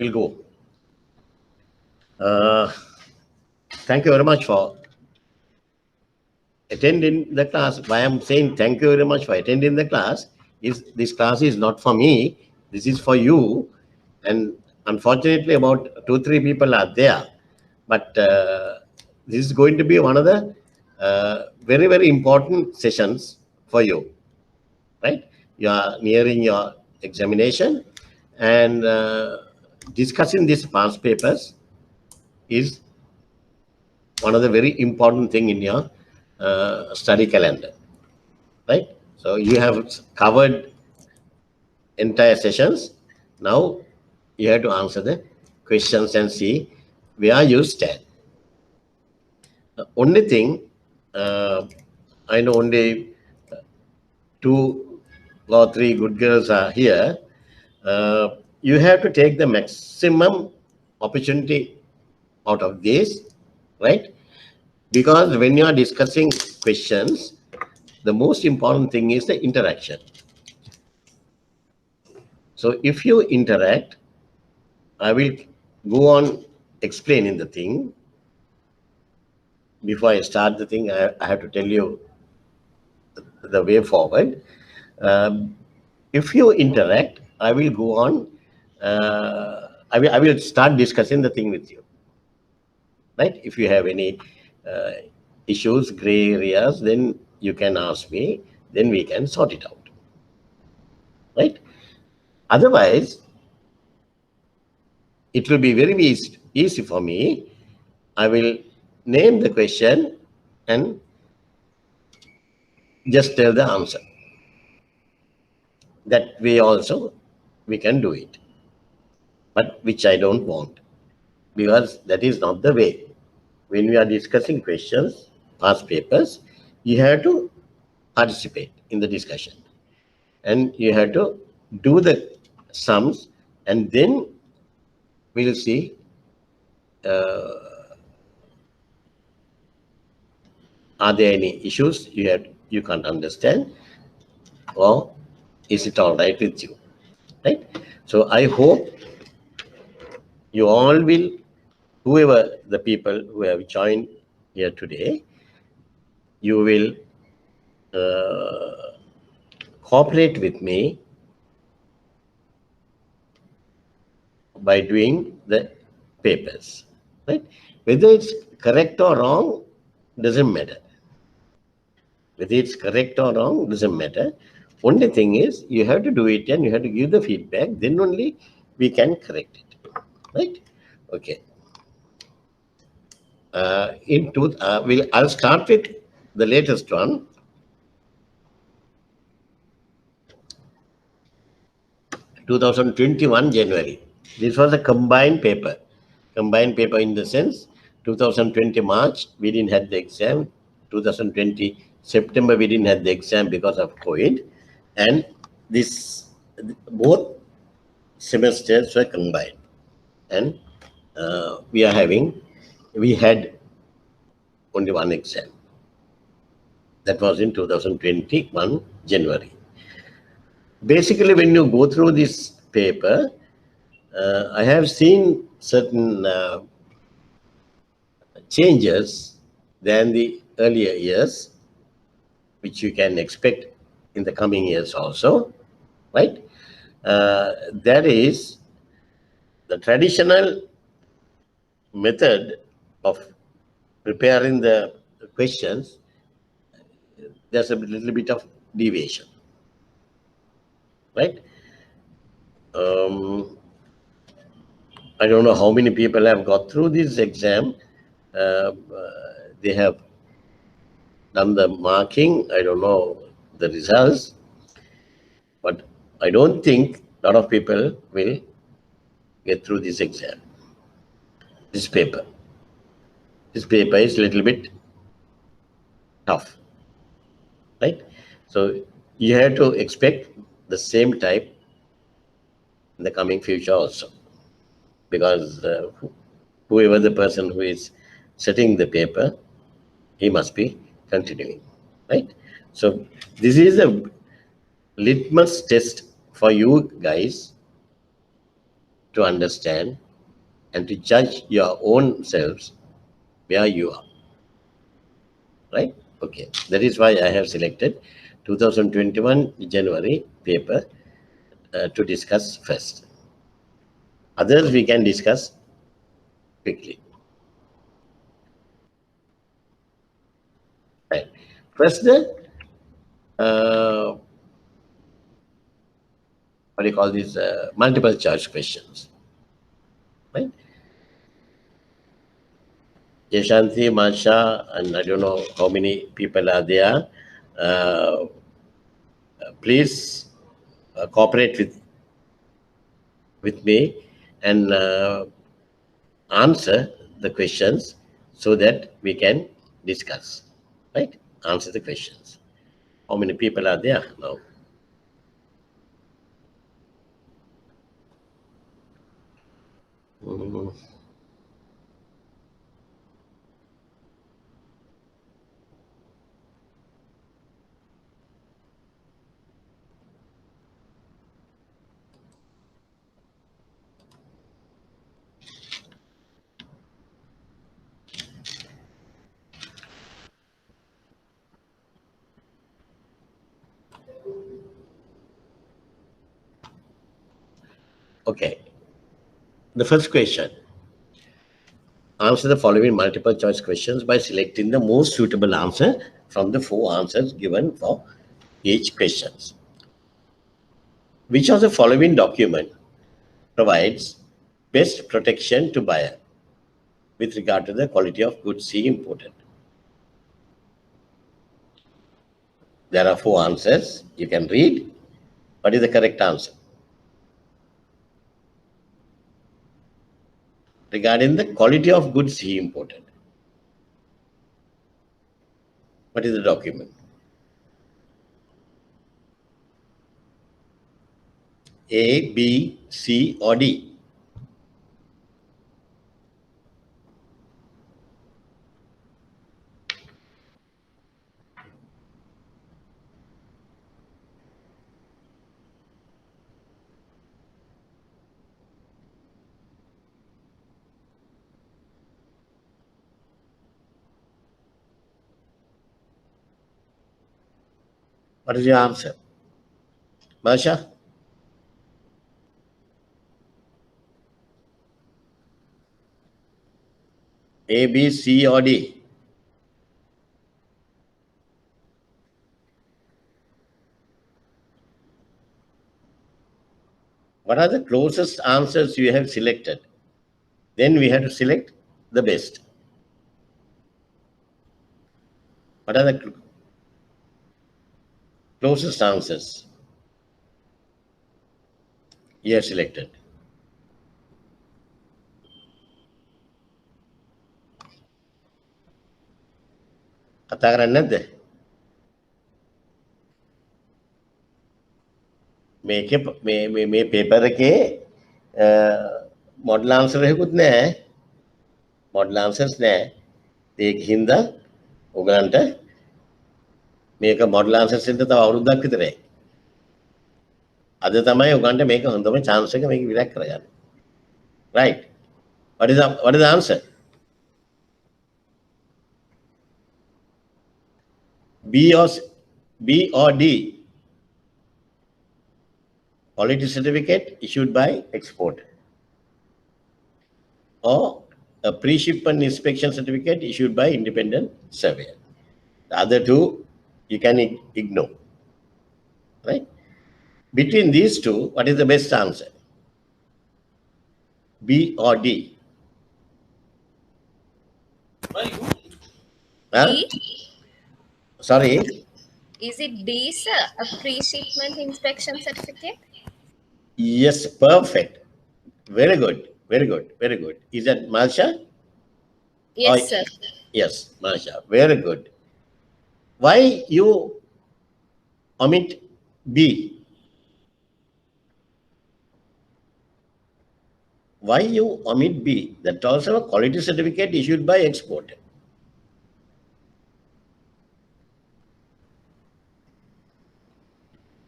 we'll go. Thank you very much for attending the class. Why I'm saying thank you very much for attending the class is this class is not for me. This is for you. And unfortunately, about 2-3 people are there. But this is going to be one of the very, very important sessions for you. Right? You are nearing your examination, and discussing these past papers is one of the very important thing in your study calendar, right? So you have covered entire sessions. Now you have to answer the questions and see where you stand. The only thing, I know only 2 or 3 good girls are here. You have to take the maximum opportunity out of this, right? Because when you are discussing questions, the most important thing is the interaction. So if you interact, I will go on explaining the thing. Before I start the thing, I have to tell you the way forward. If you interact, I will go on. I will start discussing the thing with you. Right? If you have any issues, gray areas, then you can ask me. Then we can sort it out. Right? Otherwise, it will be very easy for me. I will name the question and just tell the answer. That way also we can do it, but which I don't want, because that is not the way. When we are discussing questions, past papers, you have to participate in the discussion and you have to do the sums, and then we'll see are there any issues you can't understand, or is it all right with you, right? So I hope you all will, whoever the people who have joined here today, you will cooperate with me by doing the papers, right? Whether it's correct or wrong doesn't matter. Whether it's correct or wrong doesn't matter. Only thing is you have to do it and you have to give the feedback. Then only we can correct it, right? Okay. I'll start with the latest one. 2021 January. This was a combined paper. Combined paper in the sense 2020 March we didn't have the exam. 2020 September we didn't have the exam because of COVID, and this both semesters were combined, and we had only one exam. That was in 2021 January. Basically, when you go through this paper, I have seen certain changes than the earlier years, which you can expect in the coming years also, right? That is the traditional method of preparing the questions. There's a little bit of deviation, right? I don't know how many people have got through this exam. They have done the marking. I don't know the results, but I don't think a lot of people will get through this exam. This paper is a little bit tough, right? So you have to expect the same type in the coming future also, because whoever the person who is setting the paper, he must be continuing, right? So this is a litmus test for you guys to understand and to judge your own selves where you are. Right? Okay. That is why I have selected 2021 January paper to discuss first. Others we can discuss quickly. Right. First, what do you call these multiple choice questions? Right? Yashanti, Masha, and I don't know how many people are there. Uh, Please cooperate with me and answer the questions so that we can discuss. Right? Answer the questions. How many people are there now? Mm. Okay. The first question. Answer the following multiple choice questions by selecting the most suitable answer from the four answers given for each question. Which of the following document provides best protection to buyer with regard to the quality of goods he imported? There are four answers. You can read. What is the correct answer? Regarding the quality of goods he imported. What is the document? A, B, C, or D? What is your answer? Masha? A, B, C, or D? What are the closest answers you have selected? Then we have to select the best. What are the closest answers you have selected? කතා කරන්නේ නැද්ද? මේකේ මේ paper එකේ model answer එකකුත් නැහැ. Model answers නැහැ. ඒක හින්දා ඔයගලන්ට මේක මොඩල් ආන්සර්ස් එන්න තව අවුරුද්දක් විතරයි. අද තමයි ඔයගලන්ට මේක හොඳම chance එක මේක විරක් කරගන්න. Right. What is the answer? B or D? Quality certificate issued by export, or a pre-shipment inspection certificate issued by independent surveyor. The other two you can ignore. Right? Between these two, what is the best answer? B or D? Huh? D? Sorry? Is it D, sir? A pre-shipment inspection certificate? Yes, perfect. Very good. Very good. Very good. Is that Marsha? Yes, sir. Yes, Marsha. Very good. Why you omit B? Why you omit B? That also a quality certificate issued by exporter.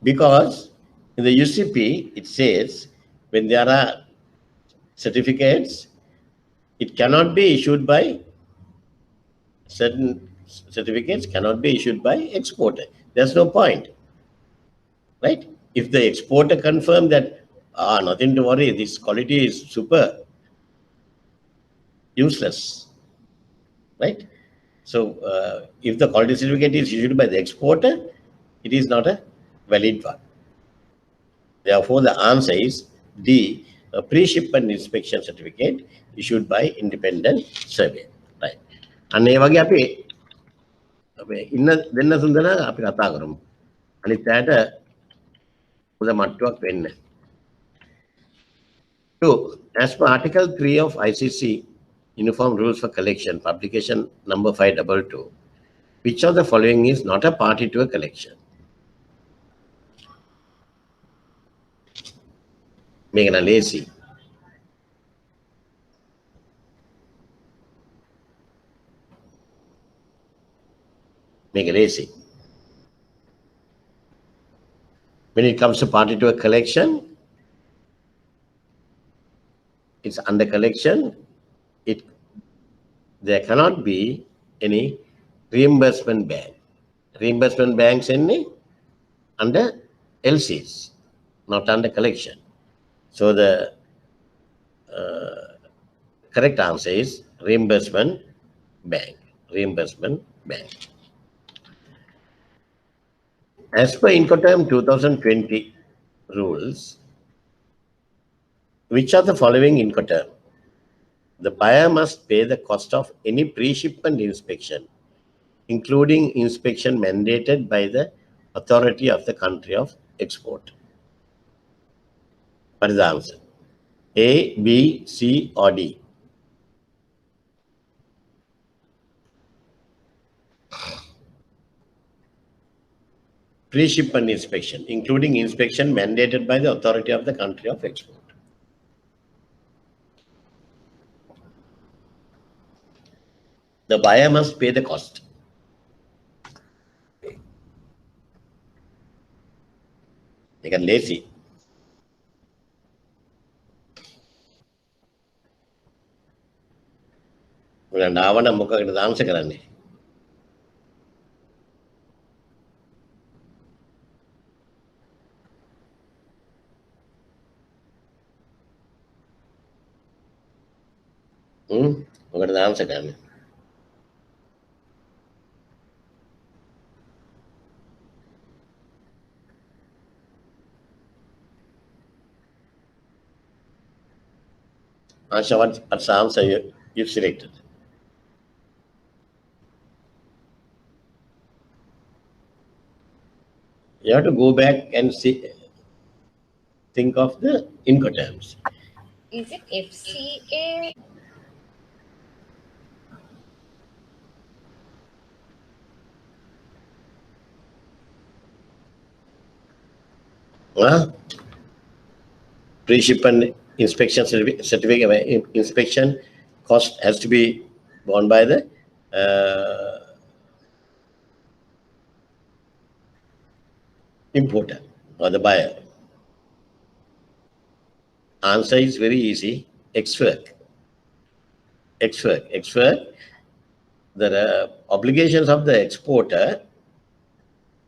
Because in the UCP, it says when there are certificates, it cannot be issued by certain certificates cannot be issued by exporter. There's no point, right? If the exporter confirm that nothing to worry, this quality is super, useless, right? So if the quality certificate is issued by the exporter, it is not a valid one. Therefore, the answer is D, a pre-shipment inspection certificate issued by independent surveyor. Right. අන්න ඒ වගේ අපි ඉන්න දෙන්න සුන්දර අපි කතා කරමු. අනිත් ඇයට උද මට්ටුවක් වෙන්න. 2. As per Article 3 of ICC Uniform Rules for Collection, publication number 522, which of the following is not a party to a collection? මේක නම් ලේසි. Make it easy. When it comes to party to a collection, it's under collection. There cannot be any reimbursement bank. Reimbursement banks under LCs, not under collection. So the correct answer is reimbursement bank. Reimbursement bank. As per Incoterm 2020 rules, which are the following Incoterm? The buyer must pay the cost of any pre-shipment inspection, including inspection mandated by the authority of the country of export. What is the answer? A, B, C, or D? Pre-shipment inspection, including inspection mandated by the authority of the country of export. The buyer must pay the cost. They get lazy. නාවන මොකකටද answer කරන්නේ? මොකටද answer කරන්නේ? Ansha, what's the answer you've selected? You have to go back and think of the Incoterms. Is it FCA? Pre-shipment inspection certificate, inspection cost has to be borne by the importer or the buyer. Answer is very easy. Ex-work. The obligations of the exporter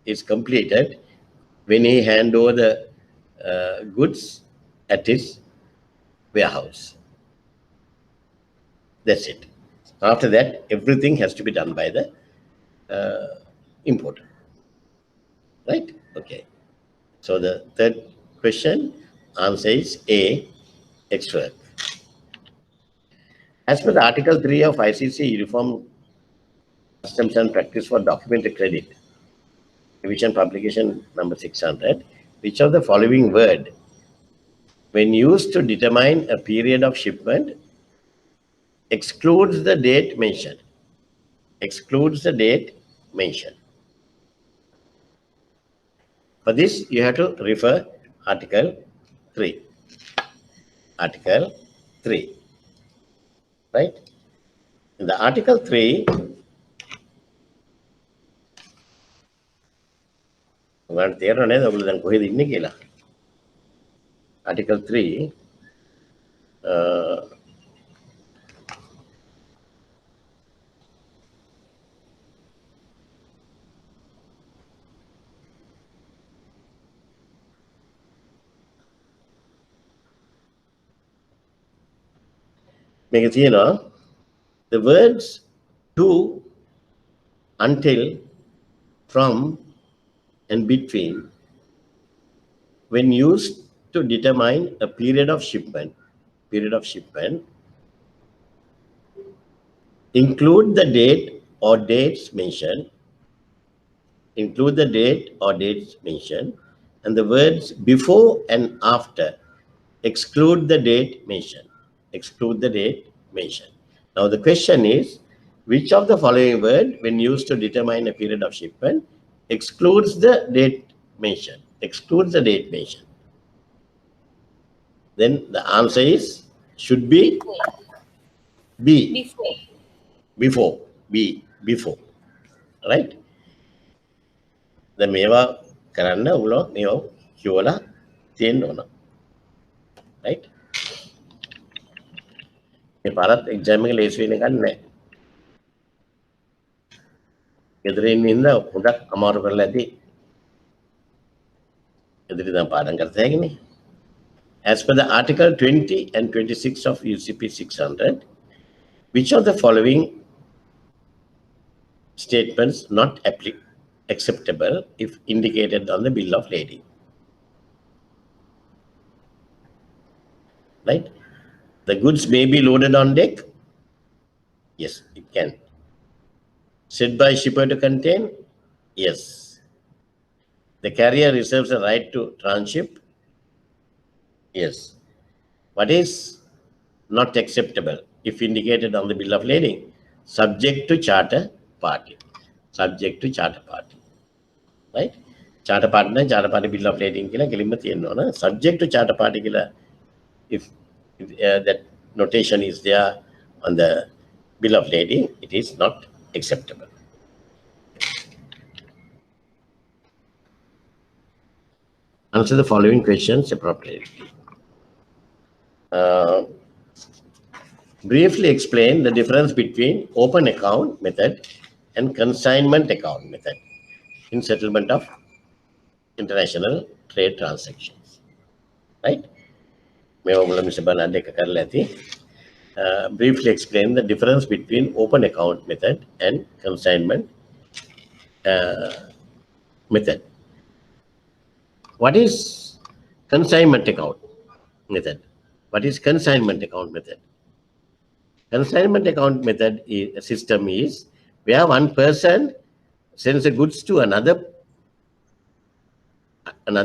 is completed when he hand over the goods at his warehouse. That's it. After that, everything has to be done by the importer. Right? Okay. So the third question, answer is A, ex-work. As per the Article 3 of ICC Uniform Customs and Practice for Documented Credit, Division Publication number 600, which of the following word, when used to determine a period of shipment, excludes the date mentioned? Excludes the date mentioned. For this, you have to refer Article 3. Article 3. Right? In the Article 3, Article 3, මේක තියෙනවා the words to, until, from, and between, when used to determine a period of shipment, include the date or dates mentioned, and the words before and after exclude the date mentioned. Now the question is, which of the following word, when used to determine a period of shipment, excludes the date mentioned? Then the answer is, should be B. Before. Right? The මේවා කරන්න උගලෝ මේවා කියවලා තියෙන්න ඕන. Right? මේ පාරත් exam එක ලේසි වෙන එකක් නෑ. ගෙදර ඉන්න ඉඳලා හොඳක් අමාරු කරලා ඇති. ගෙදර ඉඳන් පාඩම් කරත හැකිනේ. As per the article 20 and 26 of UCP 600, which of the following statements not acceptable if indicated on the bill of lading? Right? The goods may be loaded on deck. Yes, it can. Set by shipper to contain. Yes. The carrier reserves a right to transship. Yes. What is not acceptable if indicated on the bill of lading? Subject to charter party. Right? Charter party bill of lading kila kelimma tiyenna ona. Subject to charter party kila, if that notation is there on the bill of lading, it is not acceptable. Answer the following questions appropriately. Briefly explain the difference between open account method and consignment account method in settlement of international trade transactions. Right? Briefly explain the difference between open account method and consignment method. What is consignment account method? Consignment account method is, a system is where one person sends the goods to another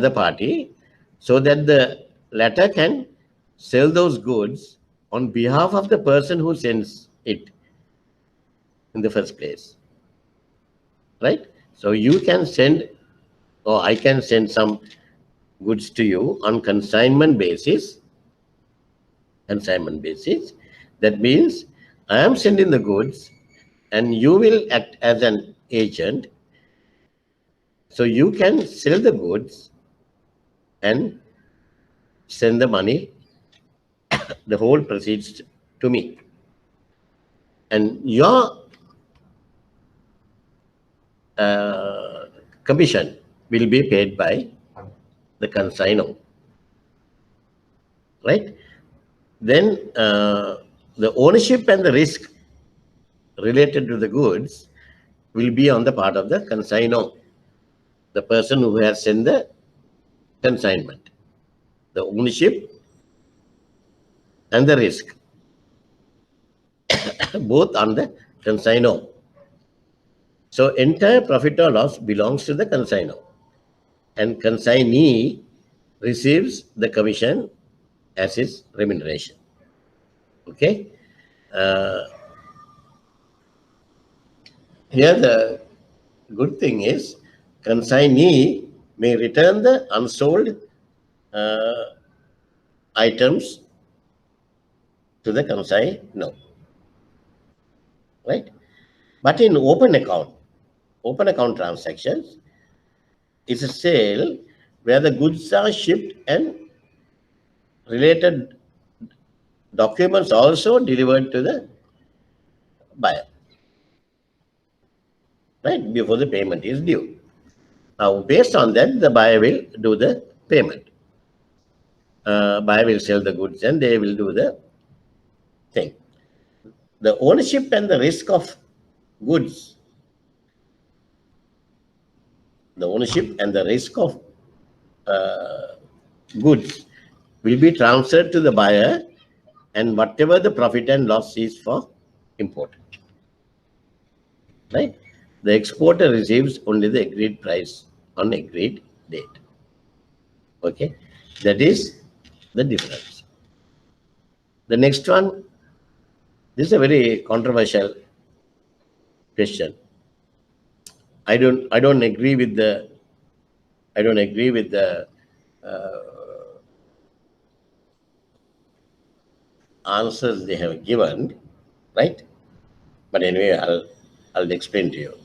party so that the latter can sell those goods on behalf of the person who sends it in the first place. Right? So you can send, or I can send some goods to you on consignment basis. That means I am sending the goods and you will act as an agent. So you can sell the goods and send the money, the whole proceeds to me. And your commission will be paid by the consignor. Right? Then the ownership and the risk related to the goods will be on the part of the consignor, the person who has sent the consignment. The ownership and the risk, both on the consignor. So entire profit or loss belongs to the consignor, and consignee receives the commission as his remuneration. Okay. Here the good thing is consignee may return the unsold items to the consignor. Right? But in open account transactions, it's a sale where the goods are shipped and related documents also delivered to the buyer, right, before the payment is due. Now, based on that, the buyer will do the payment. Buyer will sell the goods and they will do the thing. The ownership and the risk of goods, the ownership and the risk of goods will be transferred to the buyer, and whatever the profit and loss is for import, right? The exporter receives only the agreed price on agreed date. Okay, that is the difference. The next one, this is a very controversial question. I don't agree with the uh, answers they have given, right? But anyway, I'll explain to you.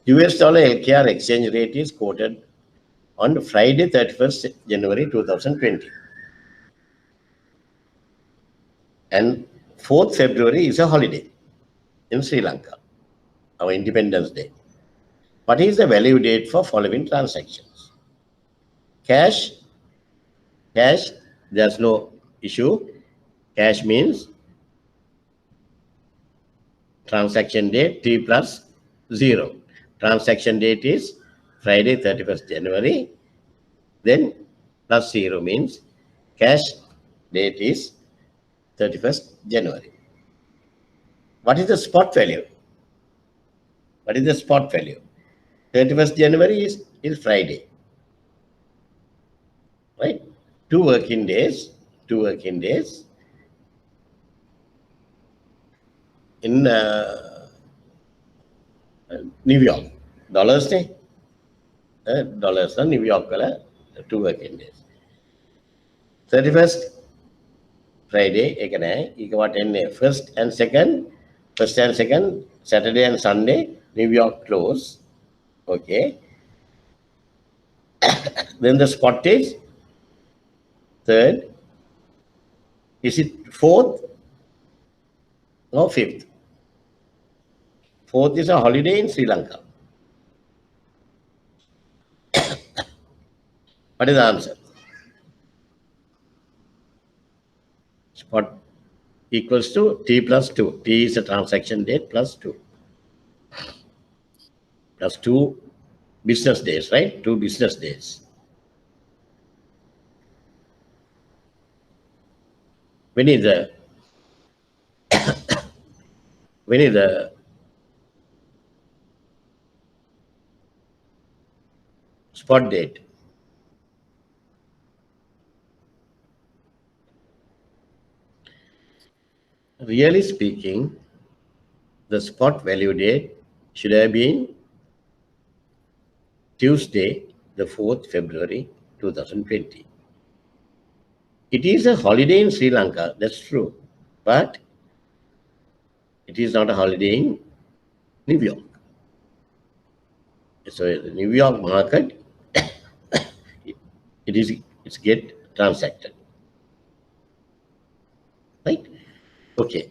US dollar LKR exchange rate is quoted on Friday 31st January 2020. And 4th February is a holiday in Sri Lanka, our Independence Day. What is the value date for following transactions? Cash, there's no issue. Cash means transaction date T plus 0. Transaction date is Friday 31st January. Then plus 0 means cash date is 31st January. What is the spot value? What is the spot value? 31st January is Friday, right? 2 working days in New York. Dollars day? Dollars New York, 2 working days. 31st Friday, what first and second, Saturday and Sunday, New York close. Okay. Then the spot is 3rd. Is it 4th? No, 5th. 4th is a holiday in Sri Lanka. What is the answer? Spot equals to T plus 2. T is a transaction date plus 2. Plus 2 business days, right? 2 business days. When is the spot date? Really speaking, the spot value date should have been Tuesday, the 4th February 2020. It is a holiday in Sri Lanka, that's true, but it is not a holiday in New York. So the New York market, it's get transacted, right? Okay.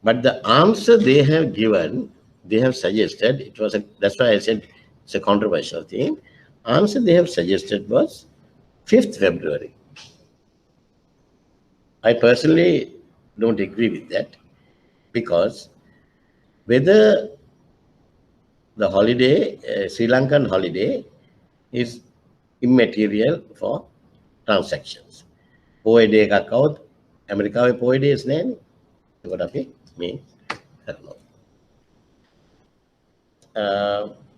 But the answer they have given, they have suggested, that's why I said it's a controversial thing. Answer they have suggested was 5th February. I personally don't agree with that, because whether the holiday, Sri Lankan holiday, is immaterial for transactions. Poya day එකක් આવුත් ඇමරිකාවේ පොය days නෑනේ. ඒකට අපි මේ කරනවා.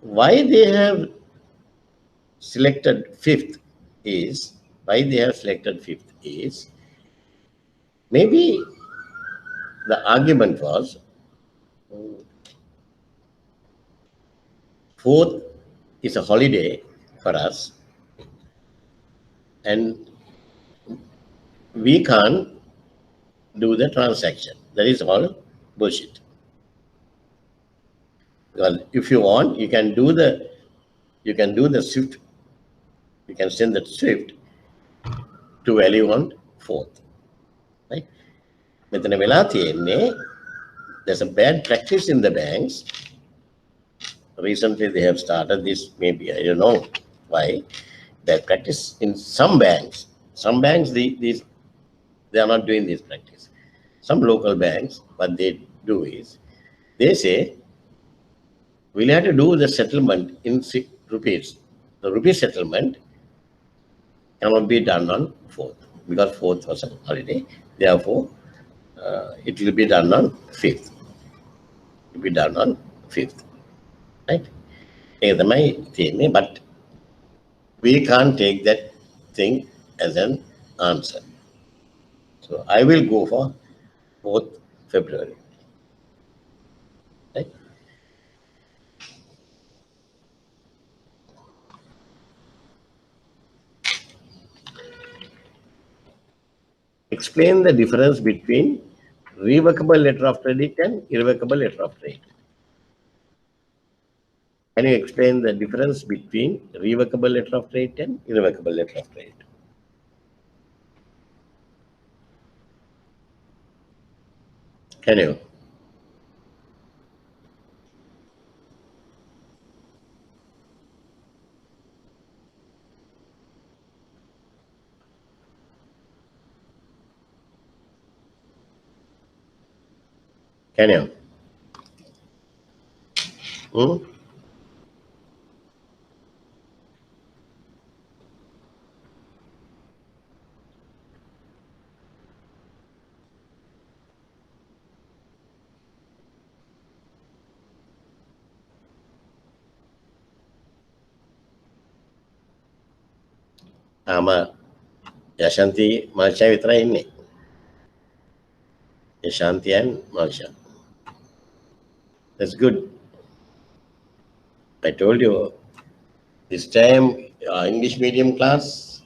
Why they have selected 5th is maybe the argument was 4th is a holiday for us and we can't do the transaction. That is all bullshit. Well, if you want, you can do the SWIFT. You can send the SWIFT to value on 4th. මෙතන වෙලා තියෙන්නේ, there's a bad practice in the banks. Recently they have started this, maybe I don't know why. Bad practice in some banks. Some banks they are not doing this practice. Some local banks, what they do is, they say we'll have to do the settlement in rupees. The rupee settlement cannot be done on 4th because 4th was a holiday. Therefore, it will be done on 5th. It will be done on 5th. Right? But we can't take that thing as an answer. So I will go for 4th February. Right? Explain the difference between revocable letter of credit and irrevocable letter of credit. Can you explain the difference between revocable letter of credit and irrevocable letter of credit? Can you? Can you? Hmm? Yashanti Marsha විතරයි ඉන්නේ. Yashanti and Marsha. That's good. I told you, this time English medium class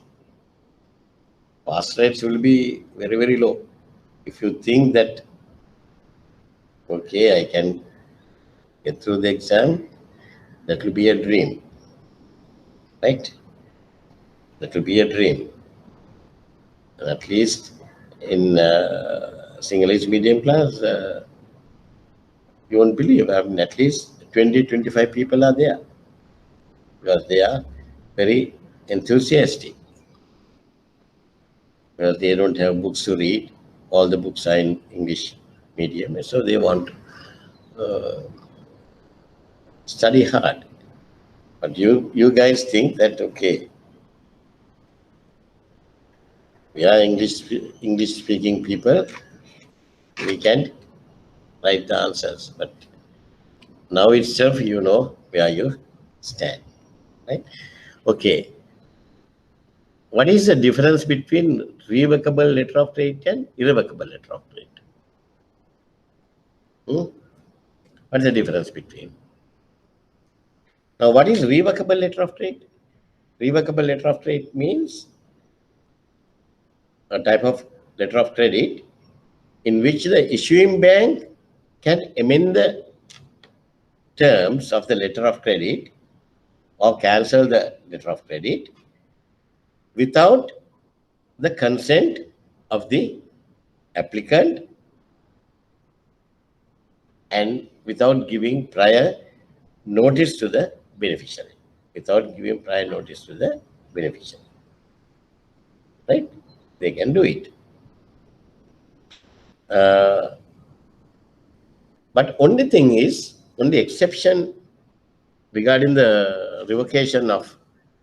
pass rates will be very, very low. If you think that, okay, I can get through the exam, that will be a dream. Right? That will be a dream. And at least in English medium class, you won't believe, I mean, at least 20-25 people are there because they are very enthusiastic, because they don't have books to read. All the books are in English medium, so they want to study hard. But you guys think that, okay, we are English speaking people, we can write the answers, but now itself you know where you stand, right? Okay. What is the difference between revocable letter of credit and irrevocable letter of credit? What is the difference between? Now, what is revocable letter of credit? Revocable letter of credit means a type of letter of credit in which the issuing bank can amend the terms of the letter of credit or cancel the letter of credit without the consent of the applicant and without giving prior notice to the beneficiary. Without giving prior notice to the beneficiary. Right? They can do it. But only thing is, only exception regarding the revocation of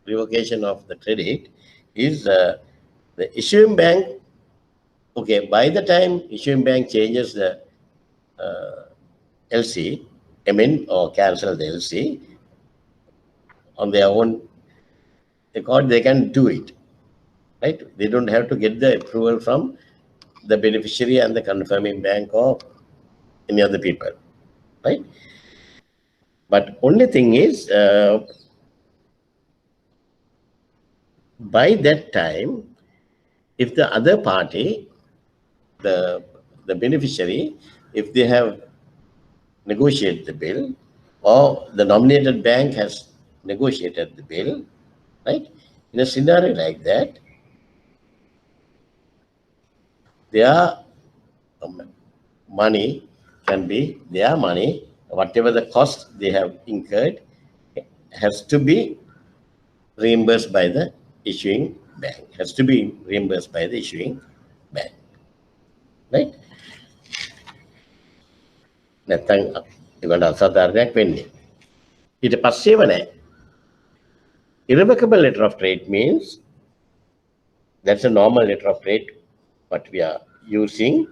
the credit is the issuing bank. Okay, by the time issuing bank changes the LC, amend or cancel the LC on their own record, they can do it. Right? They don't have to get the approval from the beneficiary and the confirming bank or any other people. Right? But only thing is, by that time, if the other party, the beneficiary, if they have negotiated the bill or the nominated bank has negotiated the bill, right? In a scenario like that, they are money can be their money, whatever the cost they have incurred has to be reimbursed by the issuing bank, has to be reimbursed by the issuing bank. Right? නැත්තම් ඒකට අසාධාරණයක් වෙන්නේ. ඊට පස්සේව නැහැ. Irrevocable letter of trade means that's a normal letter of trade what we are using.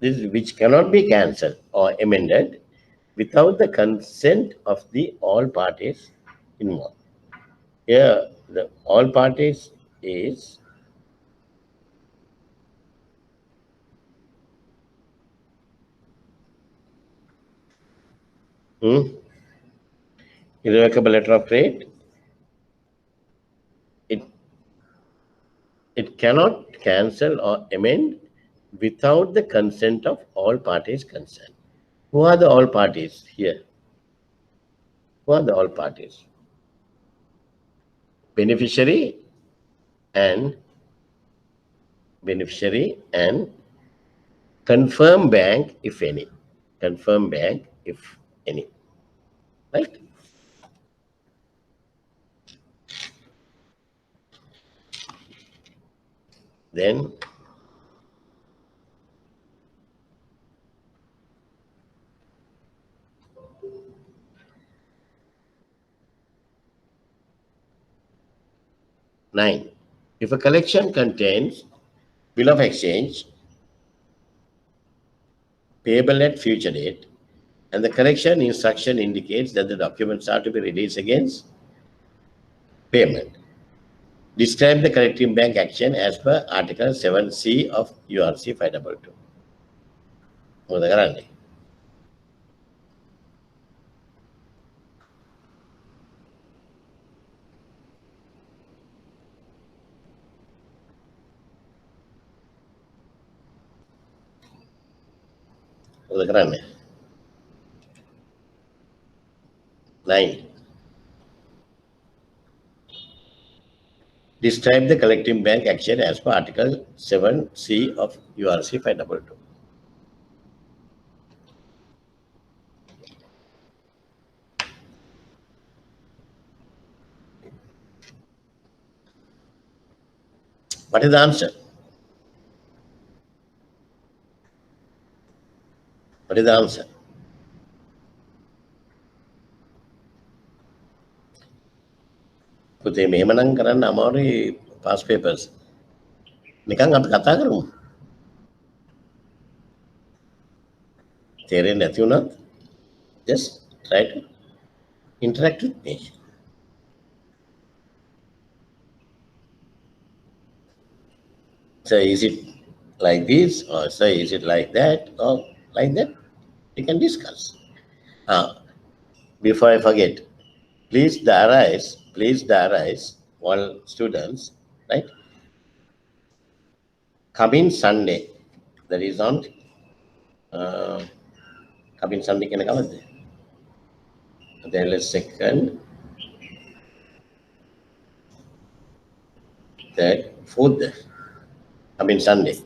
This which cannot be cancelled or amended without the consent of the all parties involved. Here, the all parties is irrevocable letter of trade. It cannot cancel or amend without the consent of all parties concerned. Who are the all parties here? Who are the all parties? Beneficiary and confirm bank if any. Confirm bank if any. Right? Then nine. If a collection contains bill of exchange payable at future date and the collection instruction indicates that the documents are to be released against payment, describe the collecting bank action as per Article 7C of URC 522. මොකද කරන්නේ? මොකද කරන්නේ? 9. Describe the collecting bank action as per Article 7C of URC 522. What is the answer? What is the answer? පුතේ මෙහෙමනම් කරන්න අමාරුයි past papers. නිකන් අපි කතා කරමු. තේරෙන්නේ නැති වුණත් just try to interact with me. So is it like this, or so is it like that, or like that? We can discuss. Before I forget, please diarize all students, right? Coming Sunday, that is on coming Sunday can come there. Then let's second, third, fourth. Coming Sunday.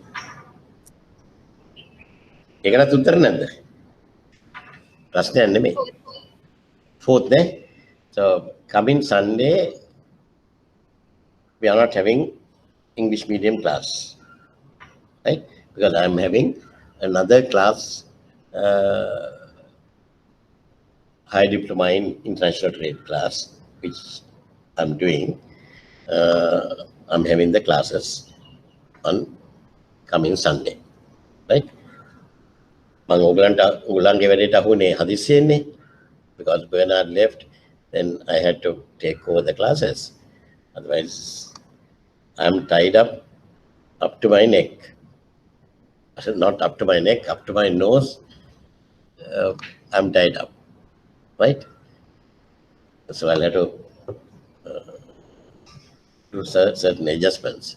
ඒකටත් උත්තර නැද්ද? ප්‍රශ්නයක් නෙමෙයි. Fourth නේ. So coming Sunday we are not having English medium class, right? Because I am having another class, high diploma in international trade class, which I'm doing. I'm having the classes on coming Sunday, right? මම ඔයගලන්ගේ වැඩේට අහුනේ හදිස්සියෙන්නේ because Bernard left, then I had to take over the classes. Otherwise, I'm tied up to my neck. Not up to my neck, up to my nose. I'm tied up, right? So I'll have to do certain adjustments.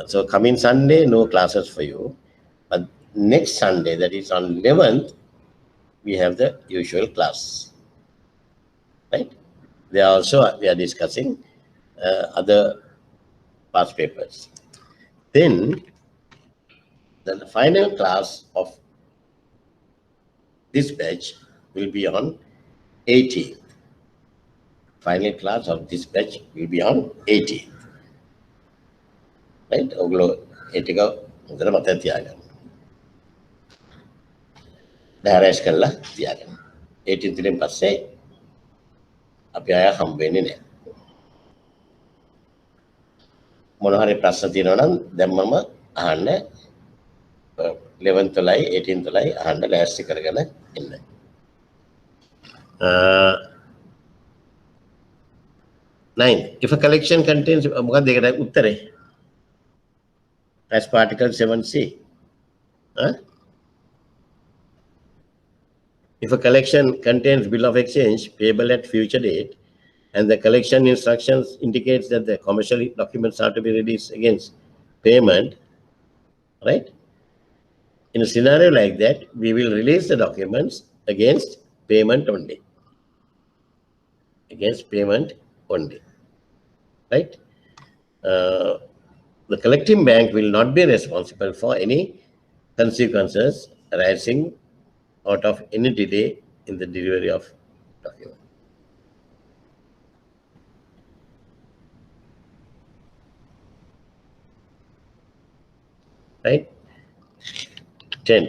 So coming Sunday, no classes for you. But next Sunday, that is on 11th, we have the usual class, right? We are discussing other past papers. Then then the final class of this batch will be on 18th. Final class of this batch will be on 18th. Right? ඔගොල්ලෝ ඒ ටික හොඳට මතක තියාගන්න. ඩයරයිස් කරලා තියාගන්න. 18th ඉතින් පස්සේ අපි ආය හම්බ වෙන්නේ නැහැ. මොන හරි ප්‍රශ්න තියෙනවා නම් දැම්මම අහන්න 11th ලයි 18th ලයි අහන්න ලෑස්ති කරගෙන ඉන්න. Nine. If a collection contains මොකක්ද ඒකට උත්තරේ? As particle 7C. Huh? If a collection contains bill of exchange payable at future date, and the collection instructions indicates that the commercial documents are to be released against payment, right? In a scenario like that, we will release the documents against payment only. Against payment only, right? The collecting bank will not be responsible for any consequences arising out of any delay in the delivery of document. Right? 10.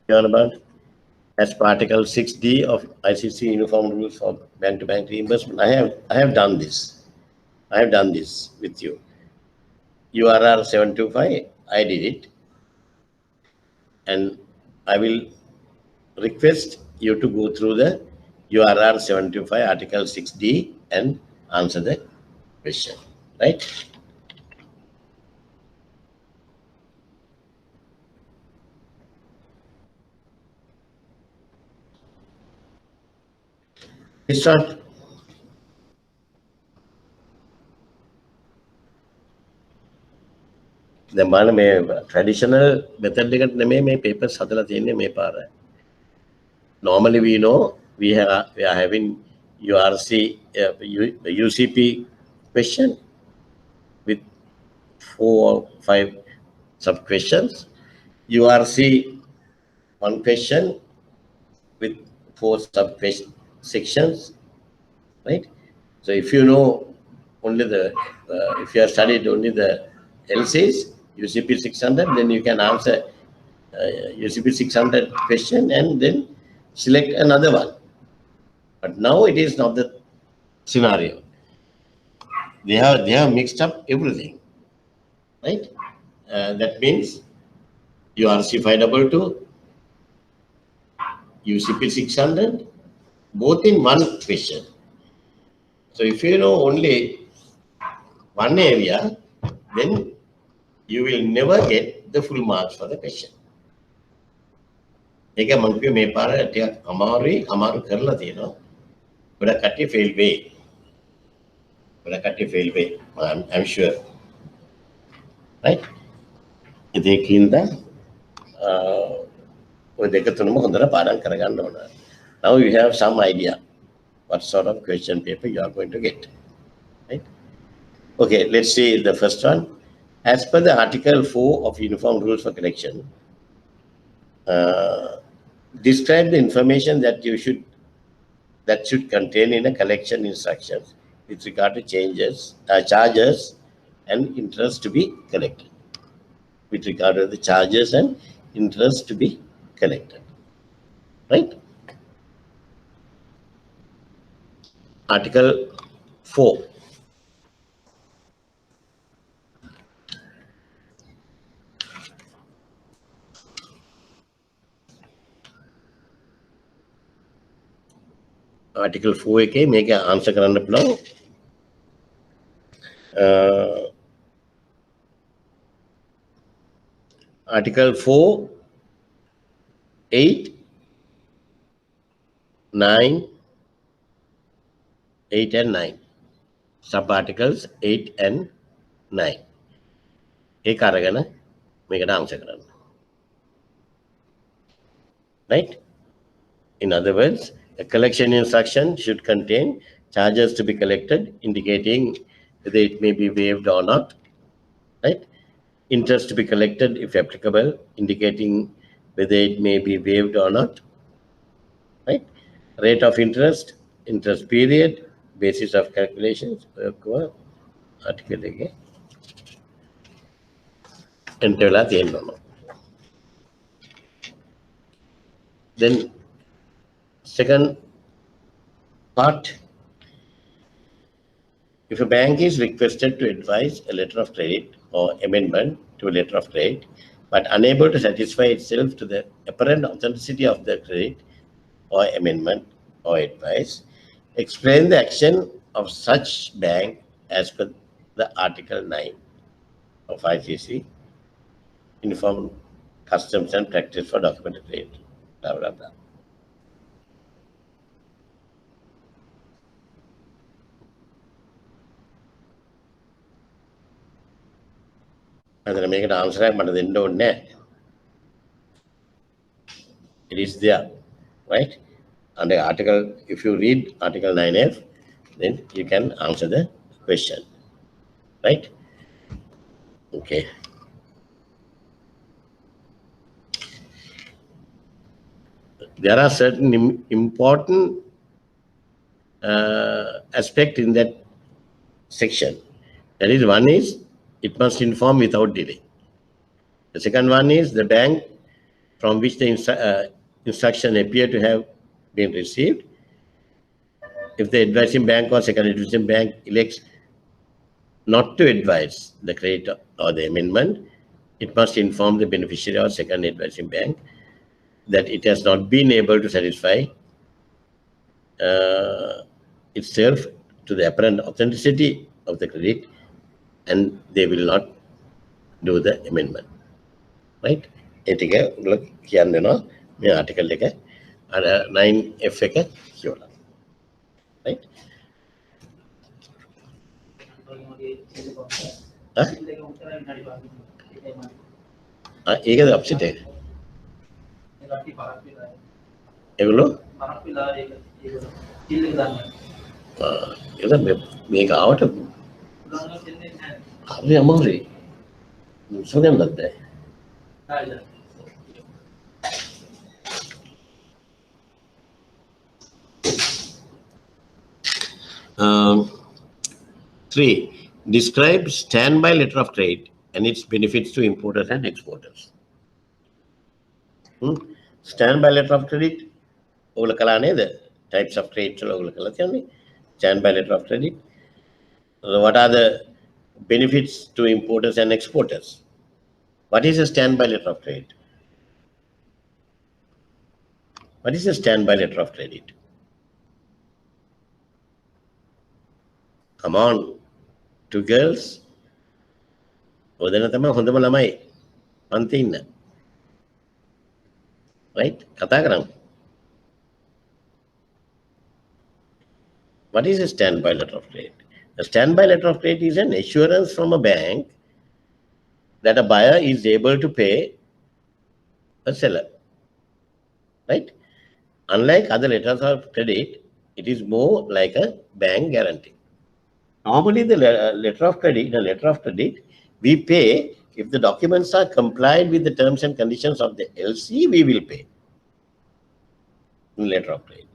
About as Particle 6D of ICC Uniform Rules for Bank-to-Bank Reimbursement. I have done this. I have done this with you. URR 725, I did it. And I will request you to go through the URR 725 Article 6D and answer the question, right? Start. දැන් බලන්න මේ traditional method එකට නෙමෙයි මේ papers හදලා තියෙන්නේ මේ පාර. Normally we know we are having URC UCP question with 4 or 5 sub questions. URC one question with 4 sub sections, right? So if you know only the if you have studied only the LCs, UCP 600, then you can answer UCP 600 question and then select another one. But now it is not the scenario. They have mixed up everything, right? That means URC 522, UCP 600, both in one question. So if you know only one area, then you will never get the full marks for the question. ඒක මම කිව්වේ මේ පාර ටිකක් අමාරු කරලා තියෙනවා. ගොඩක් කට්ටිය fail වෙයි. I'm sure. Right? ඒකින්ද ඔය දෙක තුනම හොඳට පාඩම් කරගන්න ඕන. Now you have some idea what sort of question paper you are going to get. Right? Okay, let's see the first one. As per the Article 4 of Uniform Rules for Collection, describe the information that should contain in a collection instructions with regard to charges and interest to be collected. With regard to the charges and interest to be collected. Right? Article 4. Article 4 එකේ මේක answer කරන්න පුළුවන්. Article 4, 8, 9, 8 and 9. Sub-articles 8 and 9. ඒක අරගෙන මේකට answer කරන්න. Right? In other words, a collection instruction should contain charges to be collected, indicating whether it may be waived or not, right? Interest to be collected if applicable, indicating whether it may be waived or not, right? Rate of interest, interest period, basis of calculations, article again. Entela තියෙනවා. Then second part, if a bank is requested to advise a letter of credit or amendment to a letter of credit, but unable to satisfy itself to the apparent authenticity of the credit or amendment or advice, explain the action of such bank as per the Article 9 of ICC, Uniform Customs and Practice for Documented Credit, blah, blah, blah. And make an answer, but then don't net. It is there, right? Under article, if you read Article 9F, then you can answer the question, right? Okay. There are certain important aspect in that section. That is, one is it must inform without delay. The second one is the bank from which the instruction appear to have been received. If the advising bank or second advising bank elects not to advise the credit or the amendment, it must inform the beneficiary or second advising bank that it has not been able to satisfy itself to the apparent authenticity of the credit, and they will not do the amendment, right? ඒ ටික ඔයගොල්ලෝ කියන්න වෙනවා මේ ආටිකල් එක අර 9F එක කියවලා, right? ඒකද අප්සෙට් එක ඒගොල්ලෝ ඒක මේක ආවට හරි අමාරුයි සුගන්ධත් බෑ. Three, describe standby letter of credit and its benefits to importers and exporters. Standby letter of credit, ඔයගොල්ලෝ කළා නේද? Types of credit වල ඔයගොල්ලෝ කළා තියෙන්නේ. Standby letter of credit. What are the benefits to importers and exporters? What is a standby letter of credit? What is a standby letter of credit? Come on, two girls. ඔදෙන තමයි හොඳම ළමයි. අන්ති ඉන්න. Right? කතා කරමු. What is a standby letter of credit? A standby letter of credit is an assurance from a bank that a buyer is able to pay a seller, right? Unlike other letters of credit, it is more like a bank guarantee. Normally, the letter of credit, in a letter of credit, we pay if the documents are complied with the terms and conditions of the LC, we will pay in letter of credit.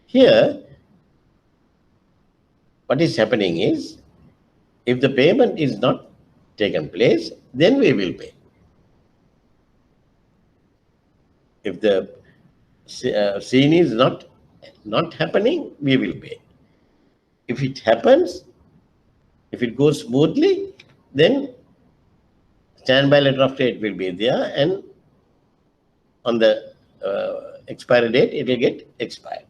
Here, what is happening is, if the payment is not taken place, then we will pay. If the scene is not happening, we will pay. If it happens, if it goes smoothly, then standby letter of credit will be there, and on the expiry date, it will get expired.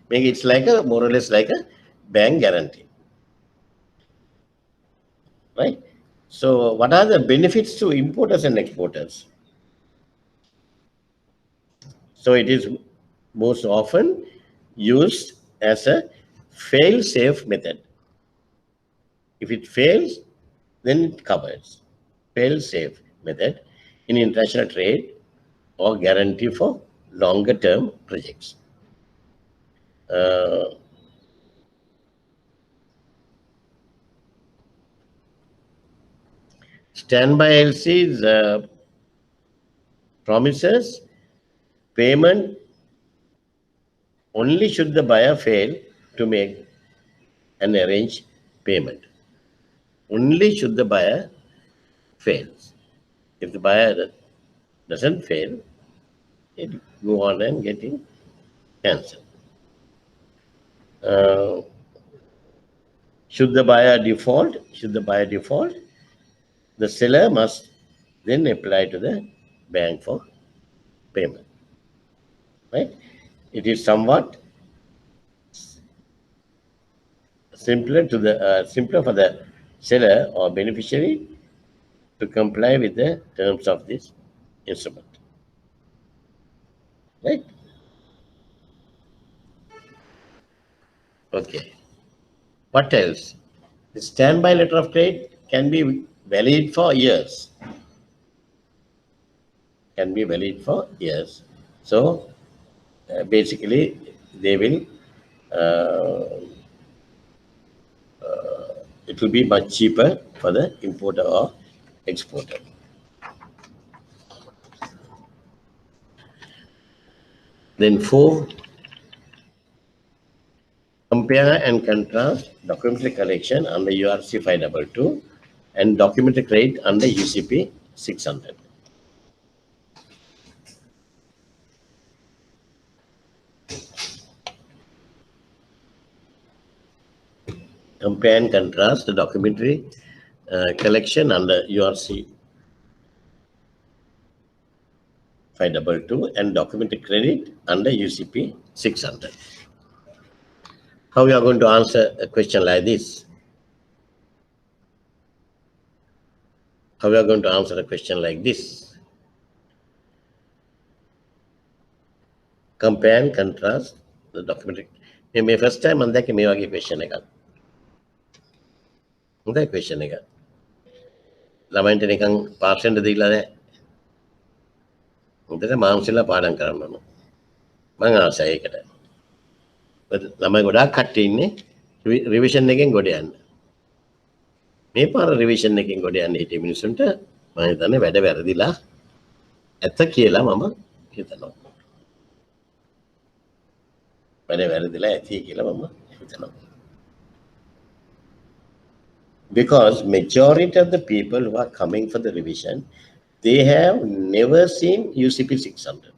Maybe it's like a more or less like a bank guarantee, right? So, what are the benefits to importers and exporters? So, it is most often used as a fail-safe method. If it fails, then it covers. Fail-safe method in international trade or guarantee for longer-term projects. Standby LCs promises payment only should the buyer fail to make an arranged payment. Only should the buyer fails. If the buyer doesn't fail, it go on and getting cancelled. Should the buyer default? Should the buyer default? The seller must then apply to the bank for payment. Right? It is somewhat simpler for the seller or beneficiary to comply with the terms of this instrument. Right? Okay. What else? The standby letter of credit can be valid for years. Can be valid for years. So basically, they will. It will be much cheaper for the importer or exporter. Then 4, compare and contrast documentary collection under URC 522 and documentary credit under UCP 600. Compare and contrast the documentary collection under URC 522 and documentary credit under UCP 600. How we are going to answer a question like this? How we are going to answer a question like this? Compare and contrast the documentary. My first time on that question එක. හොඳයි question එක. ළමයින්ට නිකන් pass වෙන්න දීලා නැහැ. හොඳට මානසිකව පාඩම් කරන්න ඕන. මම ආසයි ඒකට. ළමයි ගොඩාක් කට්ටිය ඉන්නේ රිවිෂන් එකෙන් ගොඩ යන්න. මේ පාර රිවිෂන් එකෙන් ගොඩ යන්න හිටිය මිනිස්සුන්ට මම හිතන්නේ වැඩ වැරදිලා ඇත්ත කියලා මම හිතනවා. වැඩ වැරදිලා ඇති කියලා මම හිතනවා. Because majority of the people who are coming for the revision, they have never seen UCP 600.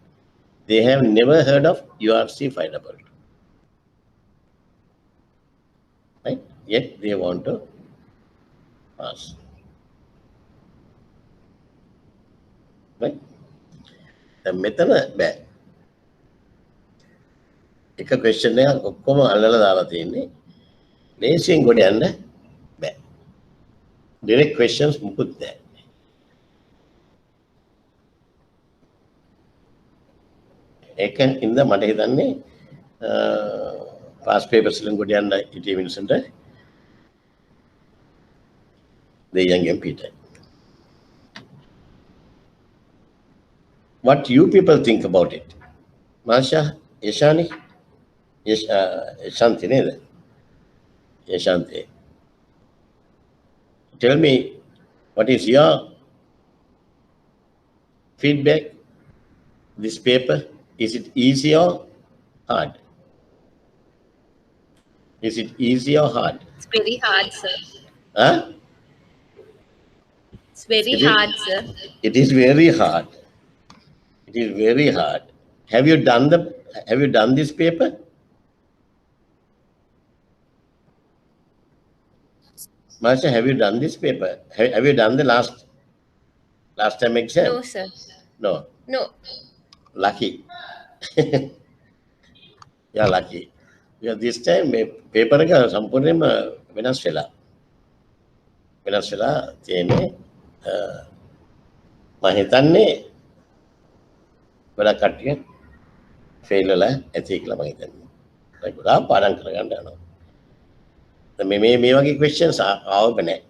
They have never heard of URC 522. Right? Yet they want to pass. Right? The method bad. එක question එකක් ඔක්කොම අල්ලලා දාලා තියෙන්නේ. ලේසියෙන් ගොඩ යන්න බෑ. Direct questions මුකුත් නැහැ. ඒකෙන් ඉඳ මට හිතන්නේ past papers වලින් ගොඩ යන්න හිටිය මිනිස්සුන්ට දෙයියන්ගෙන් පිටයි. What you people think about it? Masha, Yashani? Yashanti නේද? Yashanti. Tell me, what is your feedback? This paper, is it easy or hard? Is it easy or hard? It's very hard, sir. Huh? It's very hard, sir. It is very hard. It is very hard. Have you done this paper? Marsha, have you done this paper? Have you done the last time exam? No, sir. No. No. Lucky. Yeah, lucky. Yeah, this time paper එක සම්පූර්ණයෙන්ම වෙනස් වෙලා තියෙන්නේ. මම හිතන්නේ ගොඩක් කට්ටිය fail වෙලා ඇති කියලා මම හිතන්නේ. ඒක ගොඩාක් පාඩම් කරගන්න යනවා. මේ වගේ questions ආවම නැහැ.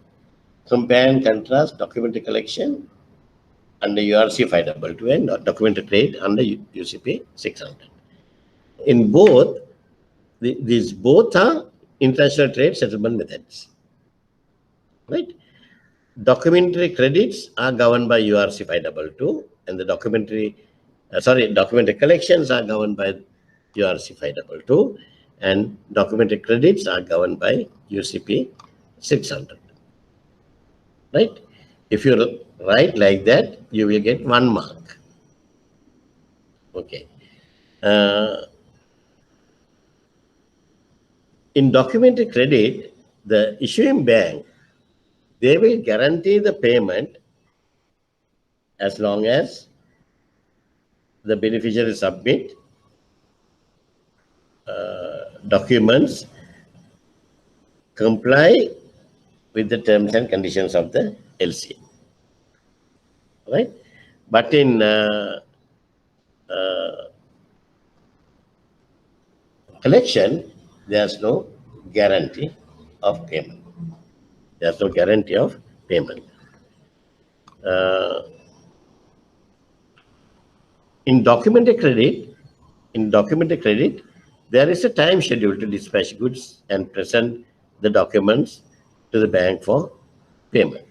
Compare and contrast documentary collection under URC 522 and documentary trade under UCP 600. In both, these both are international trade settlement methods. Right? Documentary credits are governed by URC 522, and the documentary collections are governed by URC 522, and documentary credits are governed by UCP 600. Right? If you write like that, you will get 1 mark. Okay. In documentary credit, the issuing bank, they will guarantee the payment as long as the beneficiary submit documents comply with the terms and conditions of the LC. Right? But in collection, there's no guarantee of payment. There's no guarantee of payment. In documentary credit, there is a time schedule to dispatch goods and present the documents to the bank for payment.